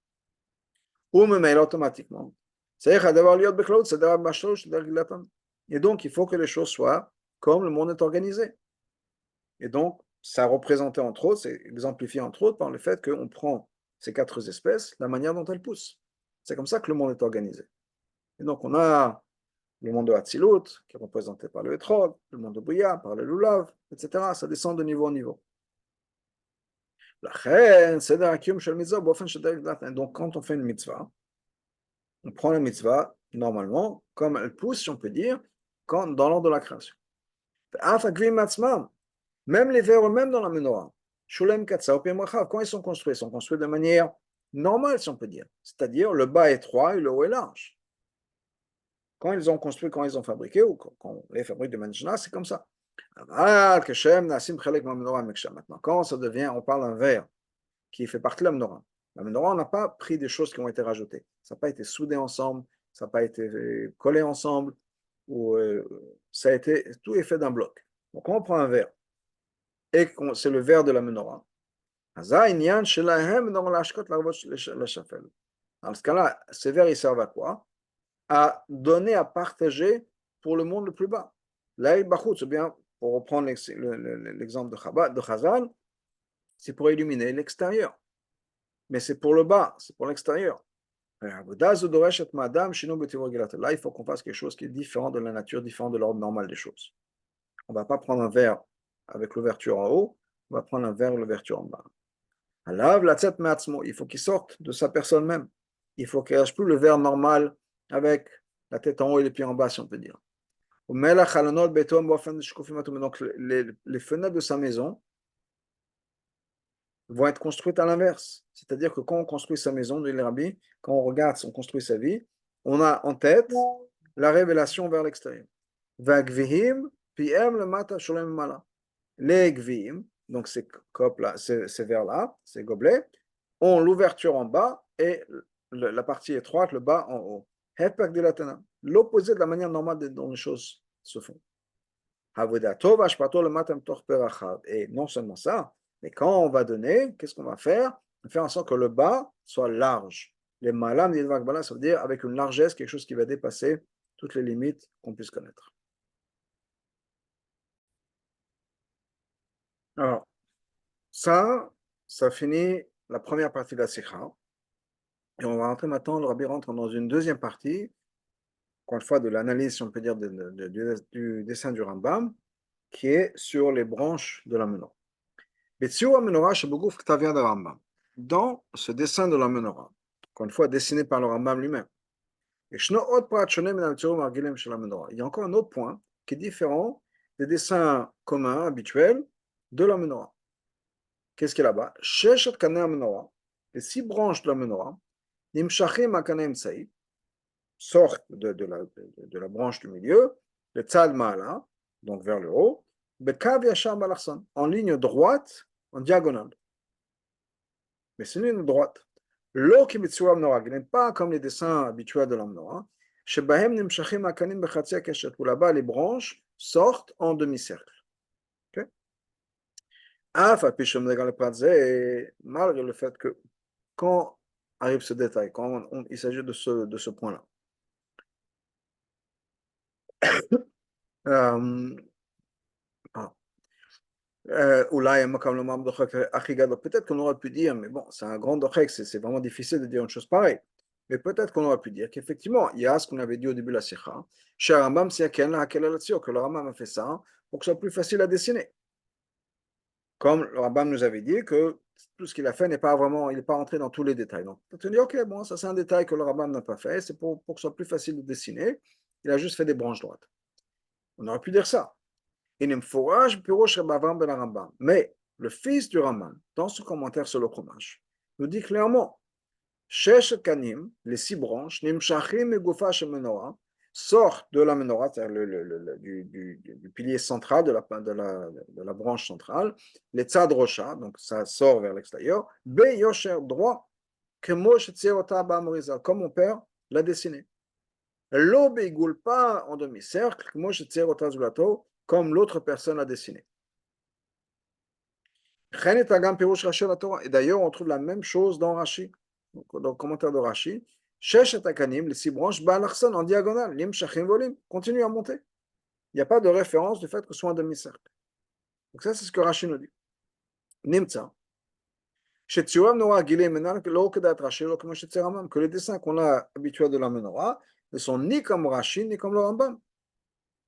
Ou même automatiquement. C'est-à-dire d'avoir lieu de cloud, c'est d'avoir machloch, et donc il faut que les choses soient comme le monde est organisé. Et donc, ça représentait entre autres, c'est exemplifié entre autres par le fait qu'on prend ces quatre espèces, la manière dont elles poussent. C'est comme ça que le monde est organisé. Et donc, on a le monde de Hatzilut, qui est représenté par le Etrog, le monde de Bria, par le Lulav, etc. Ça descend de niveau en niveau. Donc, quand on fait une mitzvah, on prend la mitzvah, normalement, comme elle pousse, si on peut dire, dans l'ordre de la création. Même les vers eux-mêmes dans la menorah, quand ils sont construits de manière normale, si on peut dire. C'est-à-dire, le bas est étroit et le haut est large. Quand ils ont construit, quand ils ont fabriqué, ou quand on les fabrique de manière générale, c'est comme ça. Maintenant, quand ça devient, on parle d'un verre qui fait partie de la menorah. La menorah, on n'a pas pris des choses qui ont été rajoutées. Ça n'a pas été soudé ensemble, ça n'a pas été collé ensemble, ou ça a été, tout est fait d'un bloc. Donc, quand on prend un verre, et c'est le verre de la menorah, dans ce cas-là, ces verres, ils servent à quoi? À donner, à partager pour le monde le plus bas. Là, c'est bien, pour reprendre l'exemple de Chazal, c'est pour illuminer l'extérieur. Mais c'est pour le bas, c'est pour l'extérieur. Là, il faut qu'on fasse quelque chose qui est différent de la nature, différent de l'ordre normal des choses. On ne va pas prendre un verre avec l'ouverture en haut, on va prendre un verre avec l'ouverture en bas. Il faut qu'il sorte de sa personne même. Il faut qu'il ne reste plus le verre normal avec la tête en haut et les pieds en bas, si on peut dire. Donc, les fenêtres de sa maison vont être construites à l'inverse. C'est-à-dire que quand on construit sa maison, dit les rabbis, quand on regarde, on construit sa vie, on a en tête la révélation vers l'extérieur. Les gvim, donc ces copes-là, ces verres-là, ces gobelets, ont l'ouverture en bas et la partie étroite, le bas en haut. L'opposé de la manière normale dont les choses se font. Et non seulement ça, mais quand on va donner, qu'est-ce qu'on va faire? On va faire en sorte que le bas soit large. Les malam, ça veut dire avec une largesse, quelque chose qui va dépasser toutes les limites qu'on puisse connaître. Alors, ça finit la première partie de la sikha. Et on va rentrer maintenant, le rabbi rentre dans une deuxième partie, encore une fois de l'analyse, si on peut dire, du dessin du Rambam, qui est sur les branches de la menorah. Dans ce dessin de la menorah, encore une fois dessiné par le Rambam lui-même, il y a encore un autre point qui est différent des dessins communs, habituels de la menorah. Qu'est-ce qu'il y a là-bas? Les 6 branches de la menorah, sortent de la branche du milieu, le tzad ma'ala, donc vers le haut, en ligne droite, en diagonale. Mais c'est une ligne droite. L'eau qui n'est pas comme les dessins habituels de la menorah, où là-bas les branches sortent en demi-cercle. Okay? Malgré le fait que quand arrive ce détail, quand il s'agit de ce point-là, Peut-être qu'on aurait pu dire, mais bon, c'est un grand dochek, c'est vraiment difficile de dire une chose pareille. Mais peut-être qu'on aurait pu dire qu'effectivement, il y a ce qu'on avait dit au début de la sikha, chez Rambam, que le Rambam a fait ça pour que ce soit plus facile à dessiner. Comme le Rambam nous avait dit que tout ce qu'il a fait n'est pas vraiment, il n'est pas rentré dans tous les détails. Donc, tu dis, ok, bon, ça c'est un détail que le Rambam n'a pas fait, c'est pour que ce soit plus facile de dessiner. Il a juste fait des branches droites. On aurait pu dire ça. Mais le fils du Rambam, dans son commentaire sur le Chumash, nous dit clairement, Kanim, les 6 branches, Nimshachim et Gufa Menorah, sortent de la menorah, c'est-à-dire du pilier central, de la branche centrale, les tzad rocha, donc ça sort vers l'extérieur, Be Yosher, droit, comme mon père l'a dessiné. Lo Beigoul, pas en demi-cercle, comme l'autre personne l'a dessiné. Et d'ailleurs, on trouve la même chose dans Rashi, donc, dans le commentaire de Rashi. Les 6 branches, en diagonale, lim, shachim, volim, continue à monter. Il n'y a pas de référence du fait que ce soit un demi-cercle. Donc ça, c'est ce que Rashi nous dit. Nimtza. Que les dessins qu'on a habitués de la menorah ne sont ni comme Rashi, ni comme le Rambam,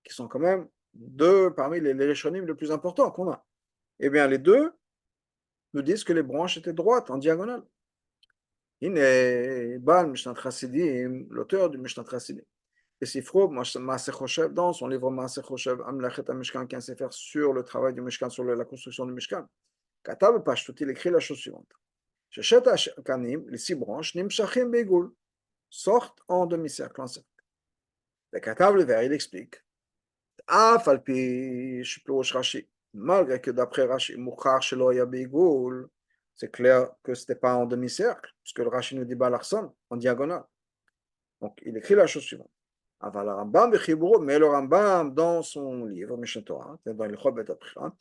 qui sont quand même deux parmi les rishonim les plus importants qu'on a. Eh bien, les deux nous disent que les branches étaient droites, en diagonale. L'auteur du Mishnat Chassidim. Et Sifro, Maaseh Choshev, dans son livre Maaseh Choshev, Amlachet HaMishkan, qui est un sefer sur le travail du Mishkan, sur la construction du Mishkan, Katav Pashtout, il écrit la chose suivante. Shechet Kanim, les 6 branches, Nimshachim Beigul, sortent en demi-cercle, en cercle. Le Katav le vers, il explique. Afalpi, Shiplouch Rashi, malgré que d'après Rashi, Mouchar Shelo Ya Beigul, c'est clair que ce n'était pas en demi-cercle, puisque le Rashi nous dit Balarson, en diagonale. Donc, il écrit la chose suivante. Mais le Rambam, dans son livre, Mishneh Torah, dans le Chobet Apria,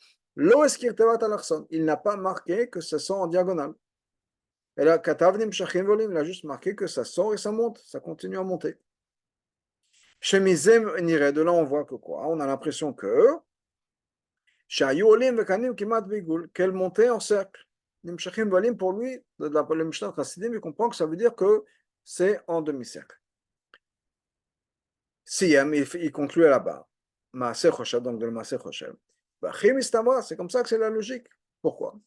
il n'a pas marqué que ça sort en diagonale. Et là, il a juste marqué que ça sort et ça monte, ça continue à monter. Chez Mizem Nire, de là on voit que quoi? On a l'impression que qu'elle montait en cercle. Pour lui, le Mishnah Chassidim, il comprend que ça veut dire que c'est en demi-cercle. Siyam, il conclut là-bas. Maaseh Choshev, donc de Maaseh Choshev. C'est comme ça que c'est la logique. Pourquoi?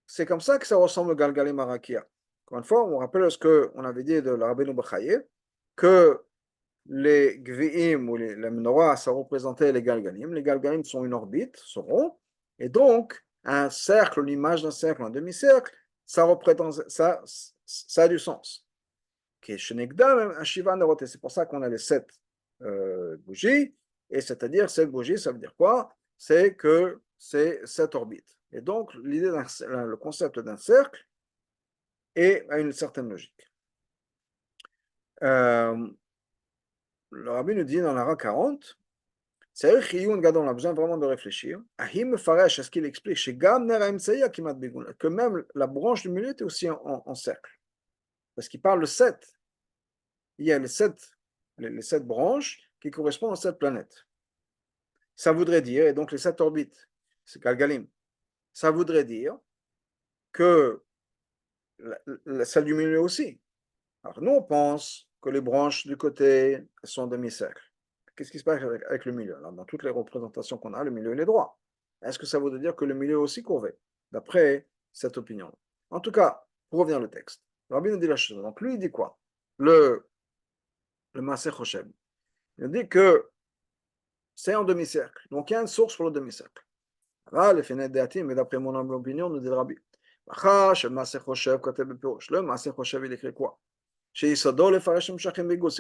C'est comme ça que ça ressemble au Galgalim Arakia. Encore une fois, on rappelle ce qu'on avait dit de la Rabbeinu Bechaye, que les Gvi'im ou la menorah, ça représentait les Galgalim. Les Galgalim sont une orbite, sont ronds, et donc un cercle, l'image d'un cercle, un demi-cercle, ça représente, ça a du sens. C'est pour ça qu'on a les 7 bougies, et c'est-à-dire 7 bougies, ça veut dire quoi? C'est que c'est 7 orbites. Et donc, le concept d'un cercle a une certaine logique. Le rabbi nous dit dans la Ra 40, on a besoin vraiment de réfléchir. Est-ce qu'il explique que même la branche du milieu est aussi en cercle? Parce qu'il parle de 7. Il y a les 7 branches qui correspondent aux 7 planètes. Ça voudrait dire, et donc les 7 orbites, c'est Galgalim, ça voudrait dire que celle du milieu aussi. Alors nous, on pense que les branches du côté sont demi-cercle. Qu'est-ce qui se passe avec le milieu? Alors, dans toutes les représentations qu'on a, le milieu il est droit. Est-ce que ça voudrait dire que le milieu est aussi courvé? D'après cette opinion. En tout cas, pour revenir au texte, le Rabbi nous dit la chose. Donc lui, il dit quoi? Le Maaseh Choshev. Il dit que c'est en demi-cercle. Donc il y a une source pour le demi-cercle. Mais d'après mon humble opinion, nous dit le Rabbi. Le Maaseh Choshev, il écrit quoi? C'est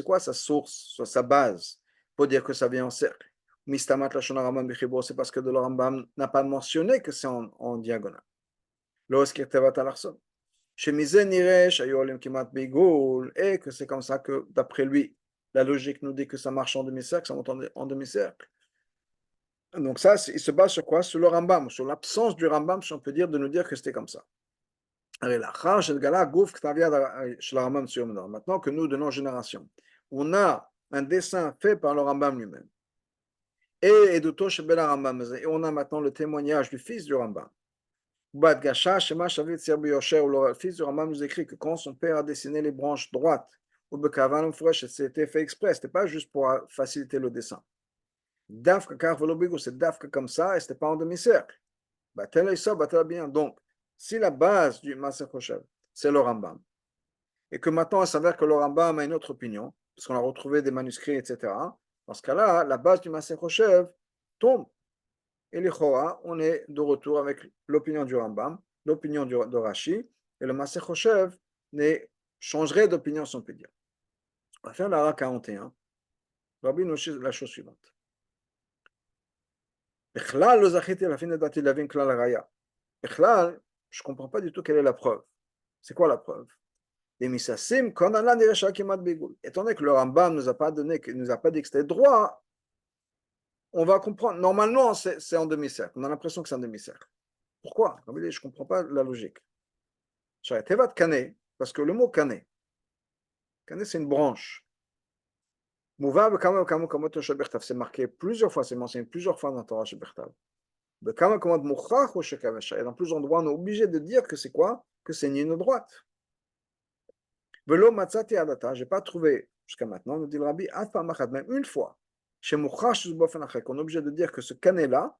quoi sa source, sa base pour dire que ça vient en cercle? C'est parce que le Rambam n'a pas mentionné que c'est en diagonale. Et que c'est comme ça que, d'après lui, la logique nous dit que ça marche en demi-cercle, ça monte en demi-cercle. Donc ça, il se base sur quoi? Sur le Rambam, sur l'absence du Rambam, si on peut dire, de nous dire que c'était comme ça. Maintenant que nous, de nos générations, on a un dessin fait par le Rambam lui-même, Et Eduto Shebel Rambam. Et on a maintenant le témoignage du fils du Rambam. Badgasha, Shema Shavit Sirbi Yosher, où le fils du Rambam nous écrit que quand son père a dessiné les branches droites, ou Bekavan Fresh, c'était fait exprès, c'était pas juste pour faciliter le dessin. Dafka Kar Velobigo, c'est Dafka comme ça, et c'était pas en demi-cercle. Batel Isa, Batel bien. Donc, si la base du Maser Kosher, c'est le Rambam, et que maintenant il s'avère que le Rambam a une autre opinion, parce qu'on a retrouvé des manuscrits, etc., dans ce cas-là, la base du Maser Kosher tombe. Et l'Ichora, on est de retour avec l'opinion du Rambam, l'opinion de Rashi, et le Maser Kosher changerait d'opinion, si on peut dire. On va faire la Ra 41. Rabbi nous dit la chose suivante. Echlal, le Zachiti, la fin de dati lavin klal raya. Echlal, je ne comprends pas du tout quelle est la preuve. C'est quoi la preuve? Les misassim, quand on a des rachats qui m'ont bégoul. Étant donné que le Rambam nous a pas donné, nous a pas dit que c'était droit, on va comprendre. Normalement, c'est en demi-cercle. On a l'impression que c'est en demi-cercle. Pourquoi? Je ne comprends pas la logique. Tevat kané, parce que le mot kané, kané c'est une branche. Mouva, c'est marqué plusieurs fois, c'est mentionné plusieurs fois dans la Torah Shebertav. Et dans plusieurs endroits, on est obligé de dire que c'est quoi? Que c'est une ligne droite. Velo matzati adata, je n'ai pas trouvé jusqu'à maintenant, nous dit le Rabbi, même une fois, chez Mouchash qu'on est obligé de dire que ce canet-là,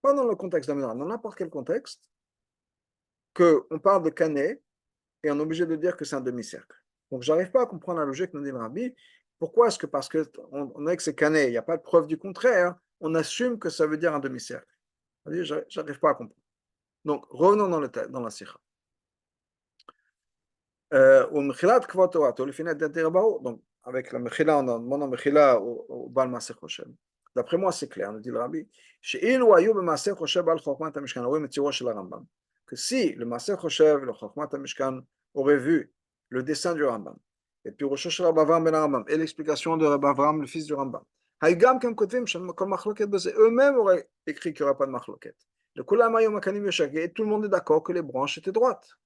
pas dans le contexte d'Amidra, dans n'importe quel contexte, qu'on parle de canet et on est obligé de dire que c'est un demi-cercle. Donc, je n'arrive pas à comprendre la logique, nous dit le Rabbi. Pourquoi est-ce que, parce qu'on a que c'est canet, il n'y a pas de preuve du contraire, on assume que ça veut dire un demi-cercle? Je n'arrive pas à comprendre. Donc, revenons dans la sikha. Donc, avec la Mechila, on a demandé Mechila au Baal Maser Choshev. D'après moi, c'est clair, nous dit le Rabbi. Que si le Maser Choshev, le Chokhmat HaMishkan, aurait vu le dessin du Rambam, et puis Rosh Hashanah Rabbi ben Rambam, et l'explication de Rabbi Avram, le fils du Rambam, eux-mêmes auraient écrit qu'il n'y aurait pas de machloket. Et tout le monde est d'accord que les branches étaient droites.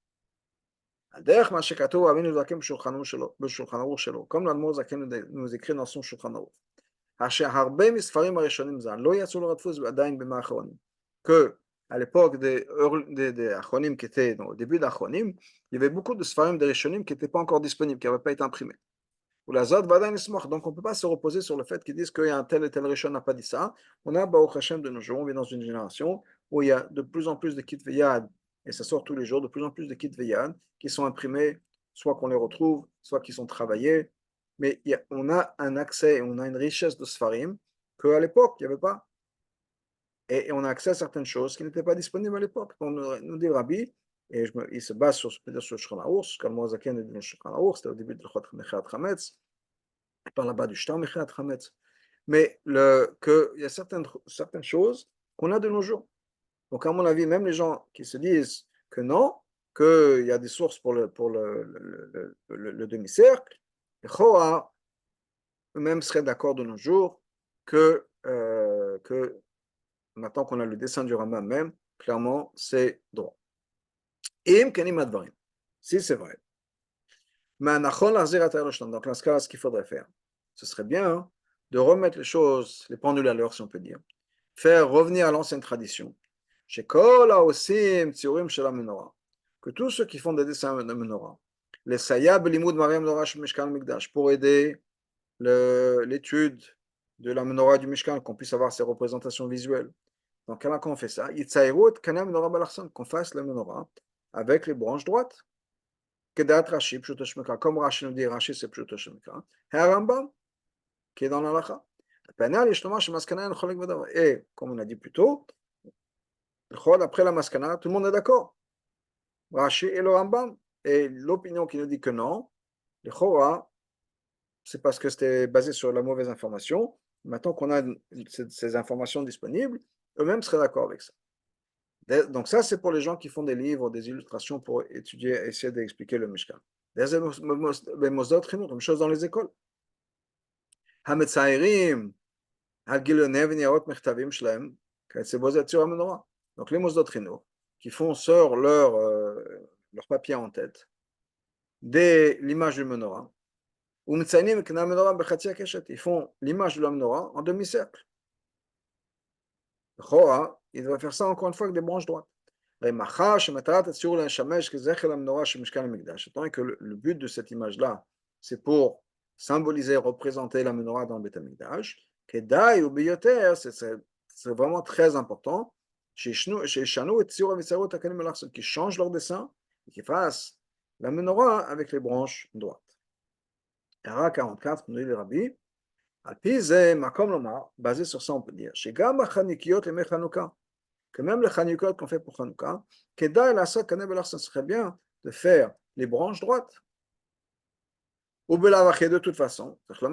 הדרך מה שכתוב אבינו זקן בשולחן ערוך שלו, comme l'Admor זקן nous écrit dans son שולחן ערוך, שהרבה מספרים הראשונים ז"ל לא יצאו לרדפוס עדיין בימי האחרונים, que à l'époque des Achronim qui étaient au début d'Achronim, il y avait beaucoup de Sfarim des Rishonim qui n'étaient pas encore disponibles, qui n'avaient pas été imprimés. Ou la Zod Vadain Nismach, donc on ne peut pas se reposer sur le fait qu'ils disent qu'il y a un tel et tel Rishon n'a pas dit ça. On a Baruch Hashem de nos jours, on vit dans une génération où il y a de plus en plus de kits Veyad, et ça sort tous les jours, de plus en plus de kits Veyad qui sont imprimés, soit qu'on les retrouve, soit qui sont travaillés. Mais on a un accès, on a une richesse de Sfarim qu'à l'époque, il n'y avait pas. Et on a accès à certaines choses qui n'étaient pas disponibles à l'époque. On nous dit Rabbi, et il se base sur le Shulchan Aruch, comme Mozaken dit le Shulchan Aruch, c'était au début de Chot Mechat Chametz, il parle là-bas du Shtar Mechat Chametz, mais qu'il y a certaines choses qu'on a de nos jours. Donc, à mon avis, même les gens qui se disent que non, qu'il y a des sources pour le demi-cercle, les Choa eux-mêmes seraient d'accord de nos jours que maintenant qu'on a le dessin du Rambam même, clairement, c'est droit. Si c'est vrai. Donc, dans ce cas, ce qu'il faudrait faire, ce serait bien de remettre les choses, les pendules à l'heure, si on peut dire. Faire revenir à l'ancienne tradition. Que tous ceux qui font des dessins de menorah, les sayab limud mariam norash mishkan mikdash, pour aider l'étude de la menorah du Mishkan, qu'on puisse avoir ses représentations visuelles. Donc, quand on fait ça, qu'on fasse la menorah avec les branches droites. Comme Rashi nous dit, Rashi c'est Pshuto Shemikra, et Rambam, qui est dans l'Alacha. Et, comme on a dit plus tôt, après la Maskana, tout le monde est d'accord. Rashi et le Rambam. Et l'opinion qui nous dit que non, le Chora, c'est parce que c'était basé sur la mauvaise information. Maintenant qu'on a ces informations disponibles, eux-mêmes seraient d'accord avec ça. Donc ça, c'est pour les gens qui font des livres, des illustrations pour étudier, essayer d'expliquer le Mishkan. Même chose dans les écoles. Donc les mosdot chinour qui font sur leur papier en tête l'image du menorah, ils font l'image de la menorah en demi-cercle. Il devrait faire ça encore une fois avec des branches droites. Étant que le but de cette image-là, c'est pour symboliser, représenter la menorah dans le Beth Amikdash, c'est vraiment très important, qui changent leur dessin et qui fassent la menorah avec les branches droites. Hara 44, nous dit le Rabbi, basé sur ça, on peut dire, que même le Chanukot qu'on fait pour Chanukah, ça serait bien de faire les branches droites. Ou de toute façon, qu'il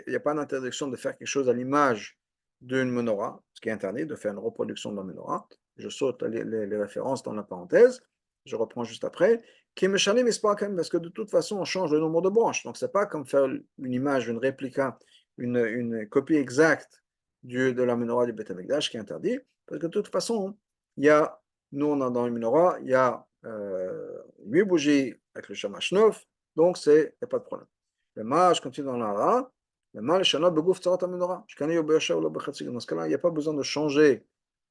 n'y a pas d'interdiction de faire quelque chose à l'image d'une menorah, ce qui est interdit, de faire une reproduction de la menorah. Je saute les références dans la parenthèse, je reprends juste après. Parce que de toute façon, on change le nombre de branches. Donc, ce n'est pas comme faire une image, une réplica, une copie exacte de la menorah du Beth Amikdash qui est interdit. Parce que de toute façon, nous, on a dans une menorah, il y a 8 bougies avec le shamash neuf, donc il n'y a pas de problème. Le mâche continue dans l'ara, le mâle shana begouf tzarat menorah. Dans ce cas-là, il n'y a pas besoin de changer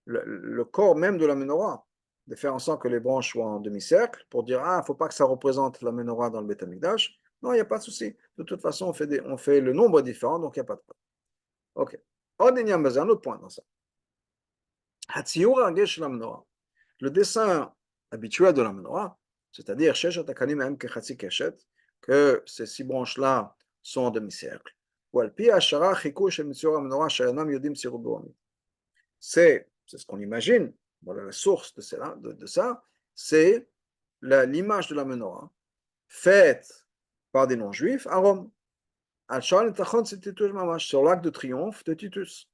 le corps même de la menorah, de faire en sorte que les branches soient en demi-cercle, pour dire, il ne faut pas que ça représente la menorah dans le Beth Amikdash. Non, il n'y a pas de souci. De toute façon, on fait le nombre différent, donc il n'y a pas de problème. Ok. Un autre point dans ça. Le dessin habituel de la menorah, c'est-à-dire que ces 6 branches-là sont en demi-cercle. C'est ce qu'on imagine, voilà la source de ça, c'est l'image de la menorah faite par des non-juifs à Rome, sur l'arc de triomphe de Titus.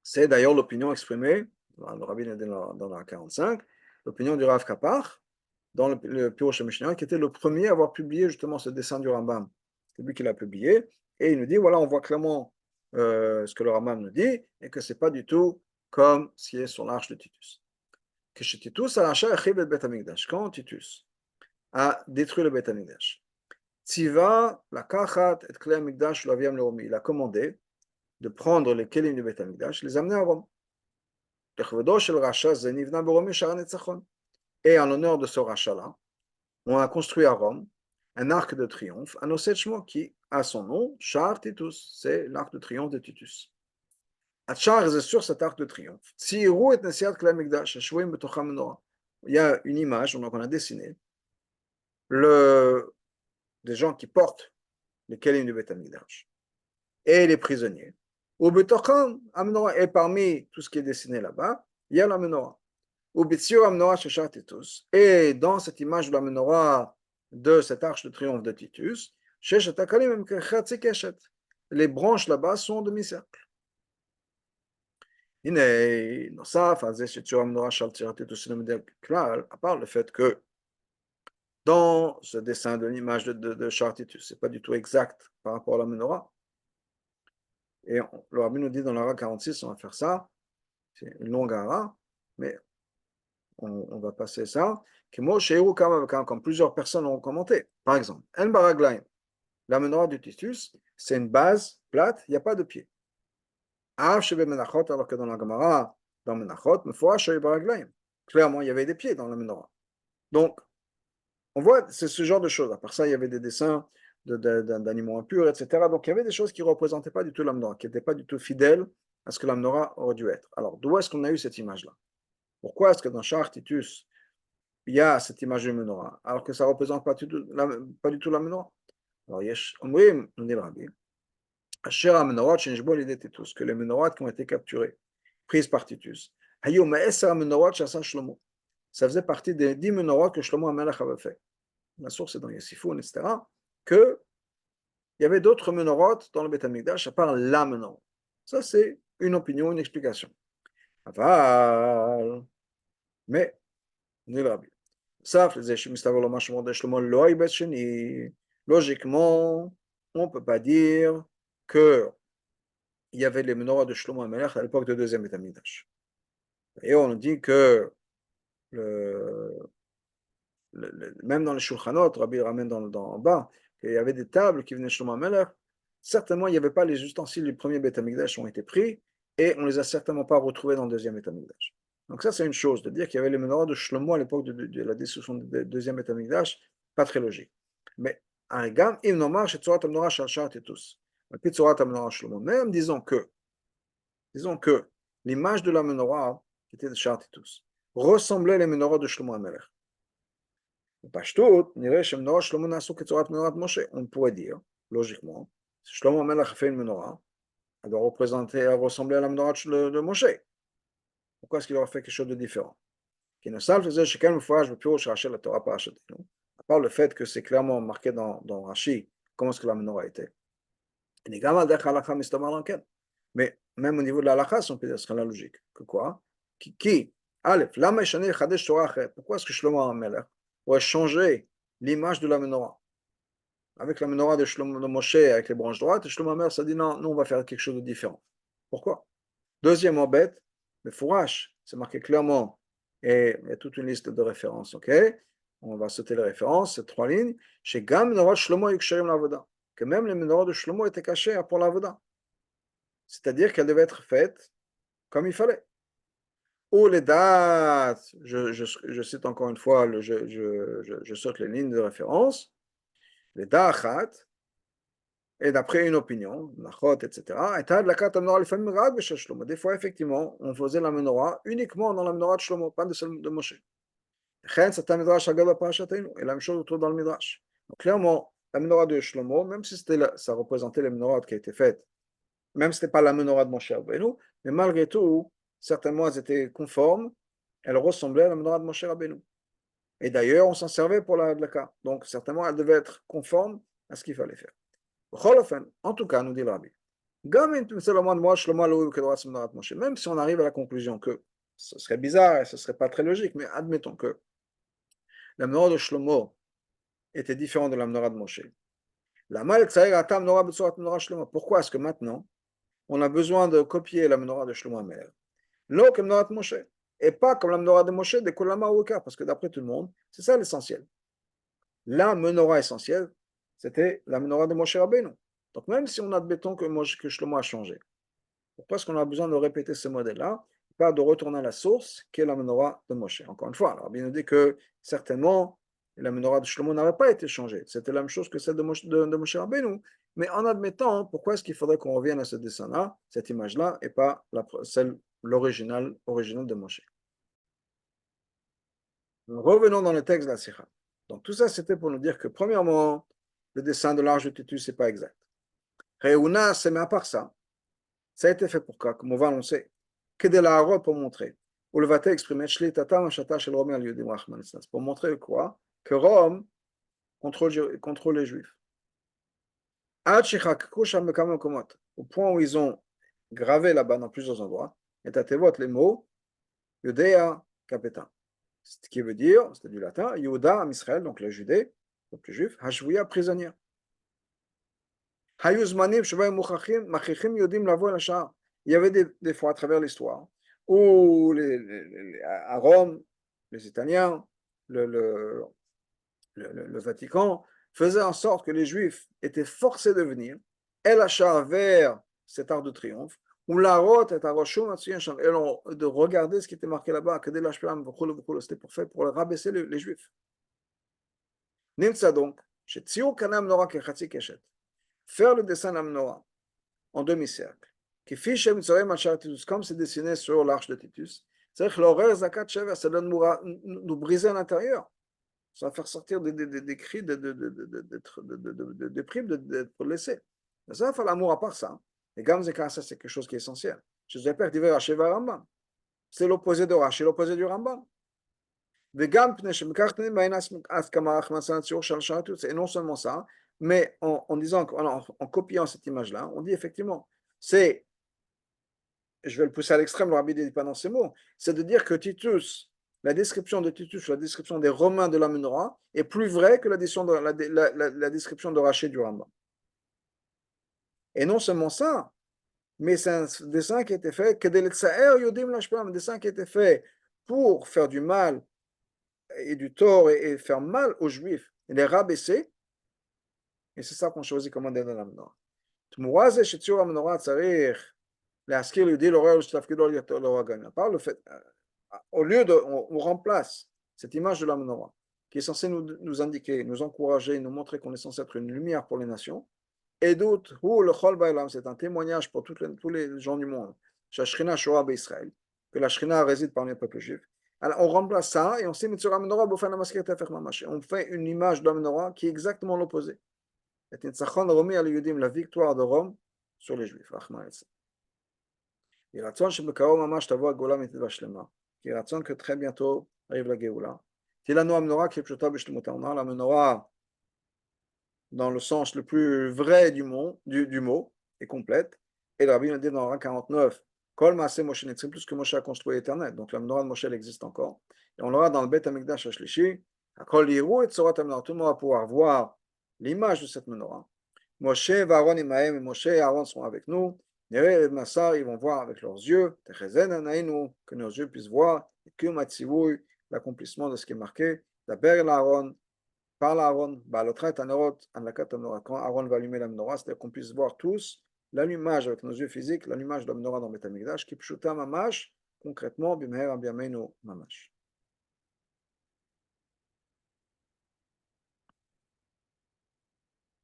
C'est d'ailleurs l'opinion exprimée, le rabbin est dans la 45, l'opinion du Rav Kapach, dans le Pirush Mishnah, qui était le premier à avoir publié justement ce dessin du Rambam. C'est lui qui l'a publié, et il nous dit, voilà, on voit clairement ce que le Rambam nous dit, et que ce n'est pas du tout comme ce qui est sur l'arche de Titus. Que chez Titus, quand Titus a détruit le Beth Amikdash, Tziva, la Kachat, et Klei Amikdash, l'Aviam Leomi, il a commandé de prendre les Kelim du Beth Amikdash, les amener à Rome. Et en l'honneur de ce rachat-là, on a construit à Rome un arc de triomphe, un Osechmo qui a son nom, Char Titus, c'est l'arc de triomphe de Titus. Char est sur cet arc de triomphe. Il y a une image, donc on a dessiné des gens qui portent les Kelim du Beth Amikdash et les prisonniers. Et parmi tout ce qui est dessiné là-bas, il y a la menorah. Et dans cette image de la menorah de cette arche de triomphe de Titus, les branches là-bas sont en demi-cercle. À part le fait que dans ce dessin de l'image de Char Titus, ce n'est pas du tout exact par rapport à la menorah. Et le rabbin nous dit dans l'ara 46, on va faire ça, c'est une longue ara, mais on va passer ça, comme plusieurs personnes ont commenté. Par exemple, la menorah du Titus, c'est une base plate, il n'y a pas de pied. Alors que dans la Gemara, dans Menachot, clairement, il y avait des pieds dans la menorah. Donc, on voit, c'est ce genre de choses. À part ça, il y avait des dessins d'animaux impurs, etc. Donc, il y avait des choses qui ne représentaient pas du tout la menorah, qui n'étaient pas du tout fidèles à ce que la menorah aurait dû être. Alors, d'où est-ce qu'on a eu cette image-là? Pourquoi est-ce que dans Char Titus, il y a cette image de menorah, alors que ça ne représente pas du tout la menorah? Alors, nous dit le Rabbi, que les menorahs qui ont été capturées, prises par Titus, ça faisait partie des 10 menorahs que Shlomo HaMelech avait fait. La source est dans Yesifoun, etc., qu'il y avait d'autres menorahs dans le Beth Amikdash à part la menorah. Ça, c'est une opinion, une explication. Mais, nous dit le Rabbi, logiquement, on ne peut pas dire qu'il y avait les menorahs de Shlomo HaMelech à l'époque du deuxième Beth Amikdash. Et on dit que même dans les Shulchanot, Rabbi ramène en bas, qu'il y avait des tables qui venaient de Shlomo HaMelech certainement, il n'y avait pas les ustensiles du premier Beth Amikdash ont été pris, et on ne les a certainement pas retrouvés dans le deuxième Beth Amikdash. Donc ça, c'est une chose, de dire qu'il y avait les menorahs de Shlomo à l'époque de la destruction du deuxième Beth Amikdash, pas très logique. Mais, Arigam, im nomar, chez Tzorat Menorah, Shal et tous. Puis Tzorat Menorah Shlomo, même disons que l'image de la menorah, qui était de Shal et tous, ressemblait les menorahs de Shlomo Amelech. Pashtout, on pourrait dire, logiquement, si Shlomo Amelech a fait une menorah, elle doit représenter, elle ressembler à la menorah de Moshe. Pourquoi est-ce qu'il aurait fait quelque chose de différent? À part le fait que c'est clairement marqué dans Rashi comment est-ce que la menorah était. Mais même au niveau de la halakha, on peut dire ce serait la logique. Que quoi? Pourquoi est-ce que Shlomo Amelech aurait changé l'image de la menorah? Avec la menorah de Shlomo de Moshe avec les branches droites, Shlomo Amelech s'est dit non, nous on va faire quelque chose de différent. Pourquoi? Deuxièmement, bête, le fourrache, c'est marqué clairement, et il y a toute une liste de références, ok? On va sauter les références, c'est 3 lignes. Chez Gam, menorah Shlomo Yuksherim Lavoda, que même les menorahs de Shlomo étaient cachés pour l'Avoda. C'est-à-dire qu'elles devaient être faites comme il fallait. Ou les dates, je cite encore une fois, je saute les lignes de référence, les da'achat, et d'après une opinion, nachot, etc., et de la carte menorah, les familles rag chez Shlomo. Des fois, effectivement, on faisait la menorah uniquement dans la menorah de Shlomo, pas de celle de Moshe. C'est un midrash agab parashatenu, et la même chose autour dans le midrash. Donc, clairement, la menorah de Shlomo, même si ça représentait les menorahs qui a été faites, même si ce n'était pas la menorah de Moshe Rabbeinu, mais malgré tout, certainement, elles étaient conformes, elles ressemblaient à la menorah de Moshe Rabbeinu. Et d'ailleurs, on s'en servait pour la hadlaka. Donc, certainement, elles devaient être conformes à ce qu'il fallait faire. En tout cas, nous dit le Rabbi, même si on arrive à la conclusion que ce serait bizarre et ce ne serait pas très logique, mais admettons que la menorah de Shlomo était différente de la menorah de Moshe. Pourquoi est-ce que maintenant, on a besoin de copier la menorah de Shlomo Amelech, l'eau comme la menorah de Moshe, et pas comme la menorah de Moshe de Kolama Ouka, parce que d'après tout le monde, c'est ça l'essentiel. La menorah essentielle, c'était la menorah de Moshe Rabbeinu. Donc même si on admettons que Shlomo a changé, pourquoi est-ce qu'on a besoin de répéter ce modèle-là, pas de retourner à la source, qui est la menorah de Moshe? Encore une fois, Rabbi nous dit que certainement, la menorah de Shlomo n'avait pas été changée. C'était la même chose que celle de Moshe Rabbeinu. Mais en admettant, pourquoi est-ce qu'il faudrait qu'on revienne à ce dessin-là, cette image-là, et pas l'original de Moshe? Revenons dans le texte de la Sikha. Donc tout ça, c'était pour nous dire que premièrement, le dessin de l'arche de Titus, c'est pas exact. Réouna, c'est mais à part ça a été fait pour quoi? Comme on va annoncer, que de la robe pour montrer. Ou le vaté exprimer pour montrer quoi? Que Rome contrôle les Juifs. Au point où ils ont gravé là-bas dans plusieurs endroits, et à Tevot les mots Yudea Capetin. Ce qui veut dire, c'est du latin, Yehuda en Israël, donc les Judées, donc les Juifs, Hashvouya prisonnière. Il y avait des fois à travers l'histoire où à Rome, les Italiens, le Vatican faisaient en sorte que les Juifs étaient forcés de venir El Hachar vers cet arc de triomphe, où la route est à Roshon, de regarder ce qui était marqué là-bas, que c'était pour faire pour rabaisser les Juifs. Nimtza donc, chez Tziou Kanam Nora Kechatzi Keshet, faire le dessin de la menorah en demi-cercle, comme c'est dessiné sur l'arche de Titus, c'est-à-dire que l'horaire zakat shever, ça doit nous briser à l'intérieur, ça va faire sortir des cris de primes d'être laissés. Ça va faire l'amour à part ça. Et Gamzeka, ça c'est quelque chose qui est essentiel. Je vous rappelle que Rambam, c'est l'opposé de Rashi, l'opposé du Rambam. Et non seulement ça, mais en disant, en copiant cette image-là, on dit effectivement, c'est, je vais le pousser à l'extrême, le Rabbi ne dit pas dans ces mots, c'est de dire que Titus, la description de Titus, la description des Romains de la menorah, est plus vraie que la description de Rashi du Rambam. Et non seulement ça, mais c'est un dessin qui a été fait, un dessin qui a été fait pour faire du mal et du tort et faire mal aux Juifs, et les rabaisser, et c'est ça qu'on choisit comme modèle de la menorah. תמורה זה שציור המנורה צריך להזכיר ליהודי לעורר שתפקידו לאור הגן. Par le fait, au lieu de, on remplace cette image de la menorah qui est censée nous indiquer, nous encourager, nous montrer qu'on est censé être une lumière pour les nations. Et d'autres, le Chol Ba'ilam, c'est un témoignage pour tous les gens du monde, que la Shrina réside parmi les peuples juifs. Alors on remplace ça et on s'est mis sur la menorah, on fait une image de la menorah qui est exactement l'opposé. La victoire de Rome sur les Juifs. Il רצון שבקרוב ממש תבוא הגאולה מטבע שלמה. כי רצון que très bientôt arrive la Géoula. תהיה לנו המנורה כפשוטה בשלמותה. On a la menorah dans le sens le plus vrai du mot, et complète. Et le Rabbi nous dit dans le 49, Kol Maaseh Moshe Netzrim, tout ce que Moshe a construit éternel. Donc la menorah de Moshe elle existe encore. Et on l'aura dans le Beth Amikdash Hashlishi. Kol Yiru et Tzorat HaMenorah. Tout le monde va pouvoir voir l'image de cette menorah. Moshe et Aaron Imahem, et Moshe et Aaron seront avec nous. Nere et Massar, ils vont voir avec leurs yeux. Techezen Anainu, que nos yeux puissent voir. Et Kum Hatzivui, l'accomplissement de ce qui est marqué. Daber el Aaron. Parle à Aaron, quand Aaron va allumer la menorah, c'est-à-dire qu'on puisse voir tous l'allumage avec nos yeux physiques, l'allumage de la menorah dans le Beth Amikdash, qui pshuta mamash, concrètement, bimher biyameinu mamash.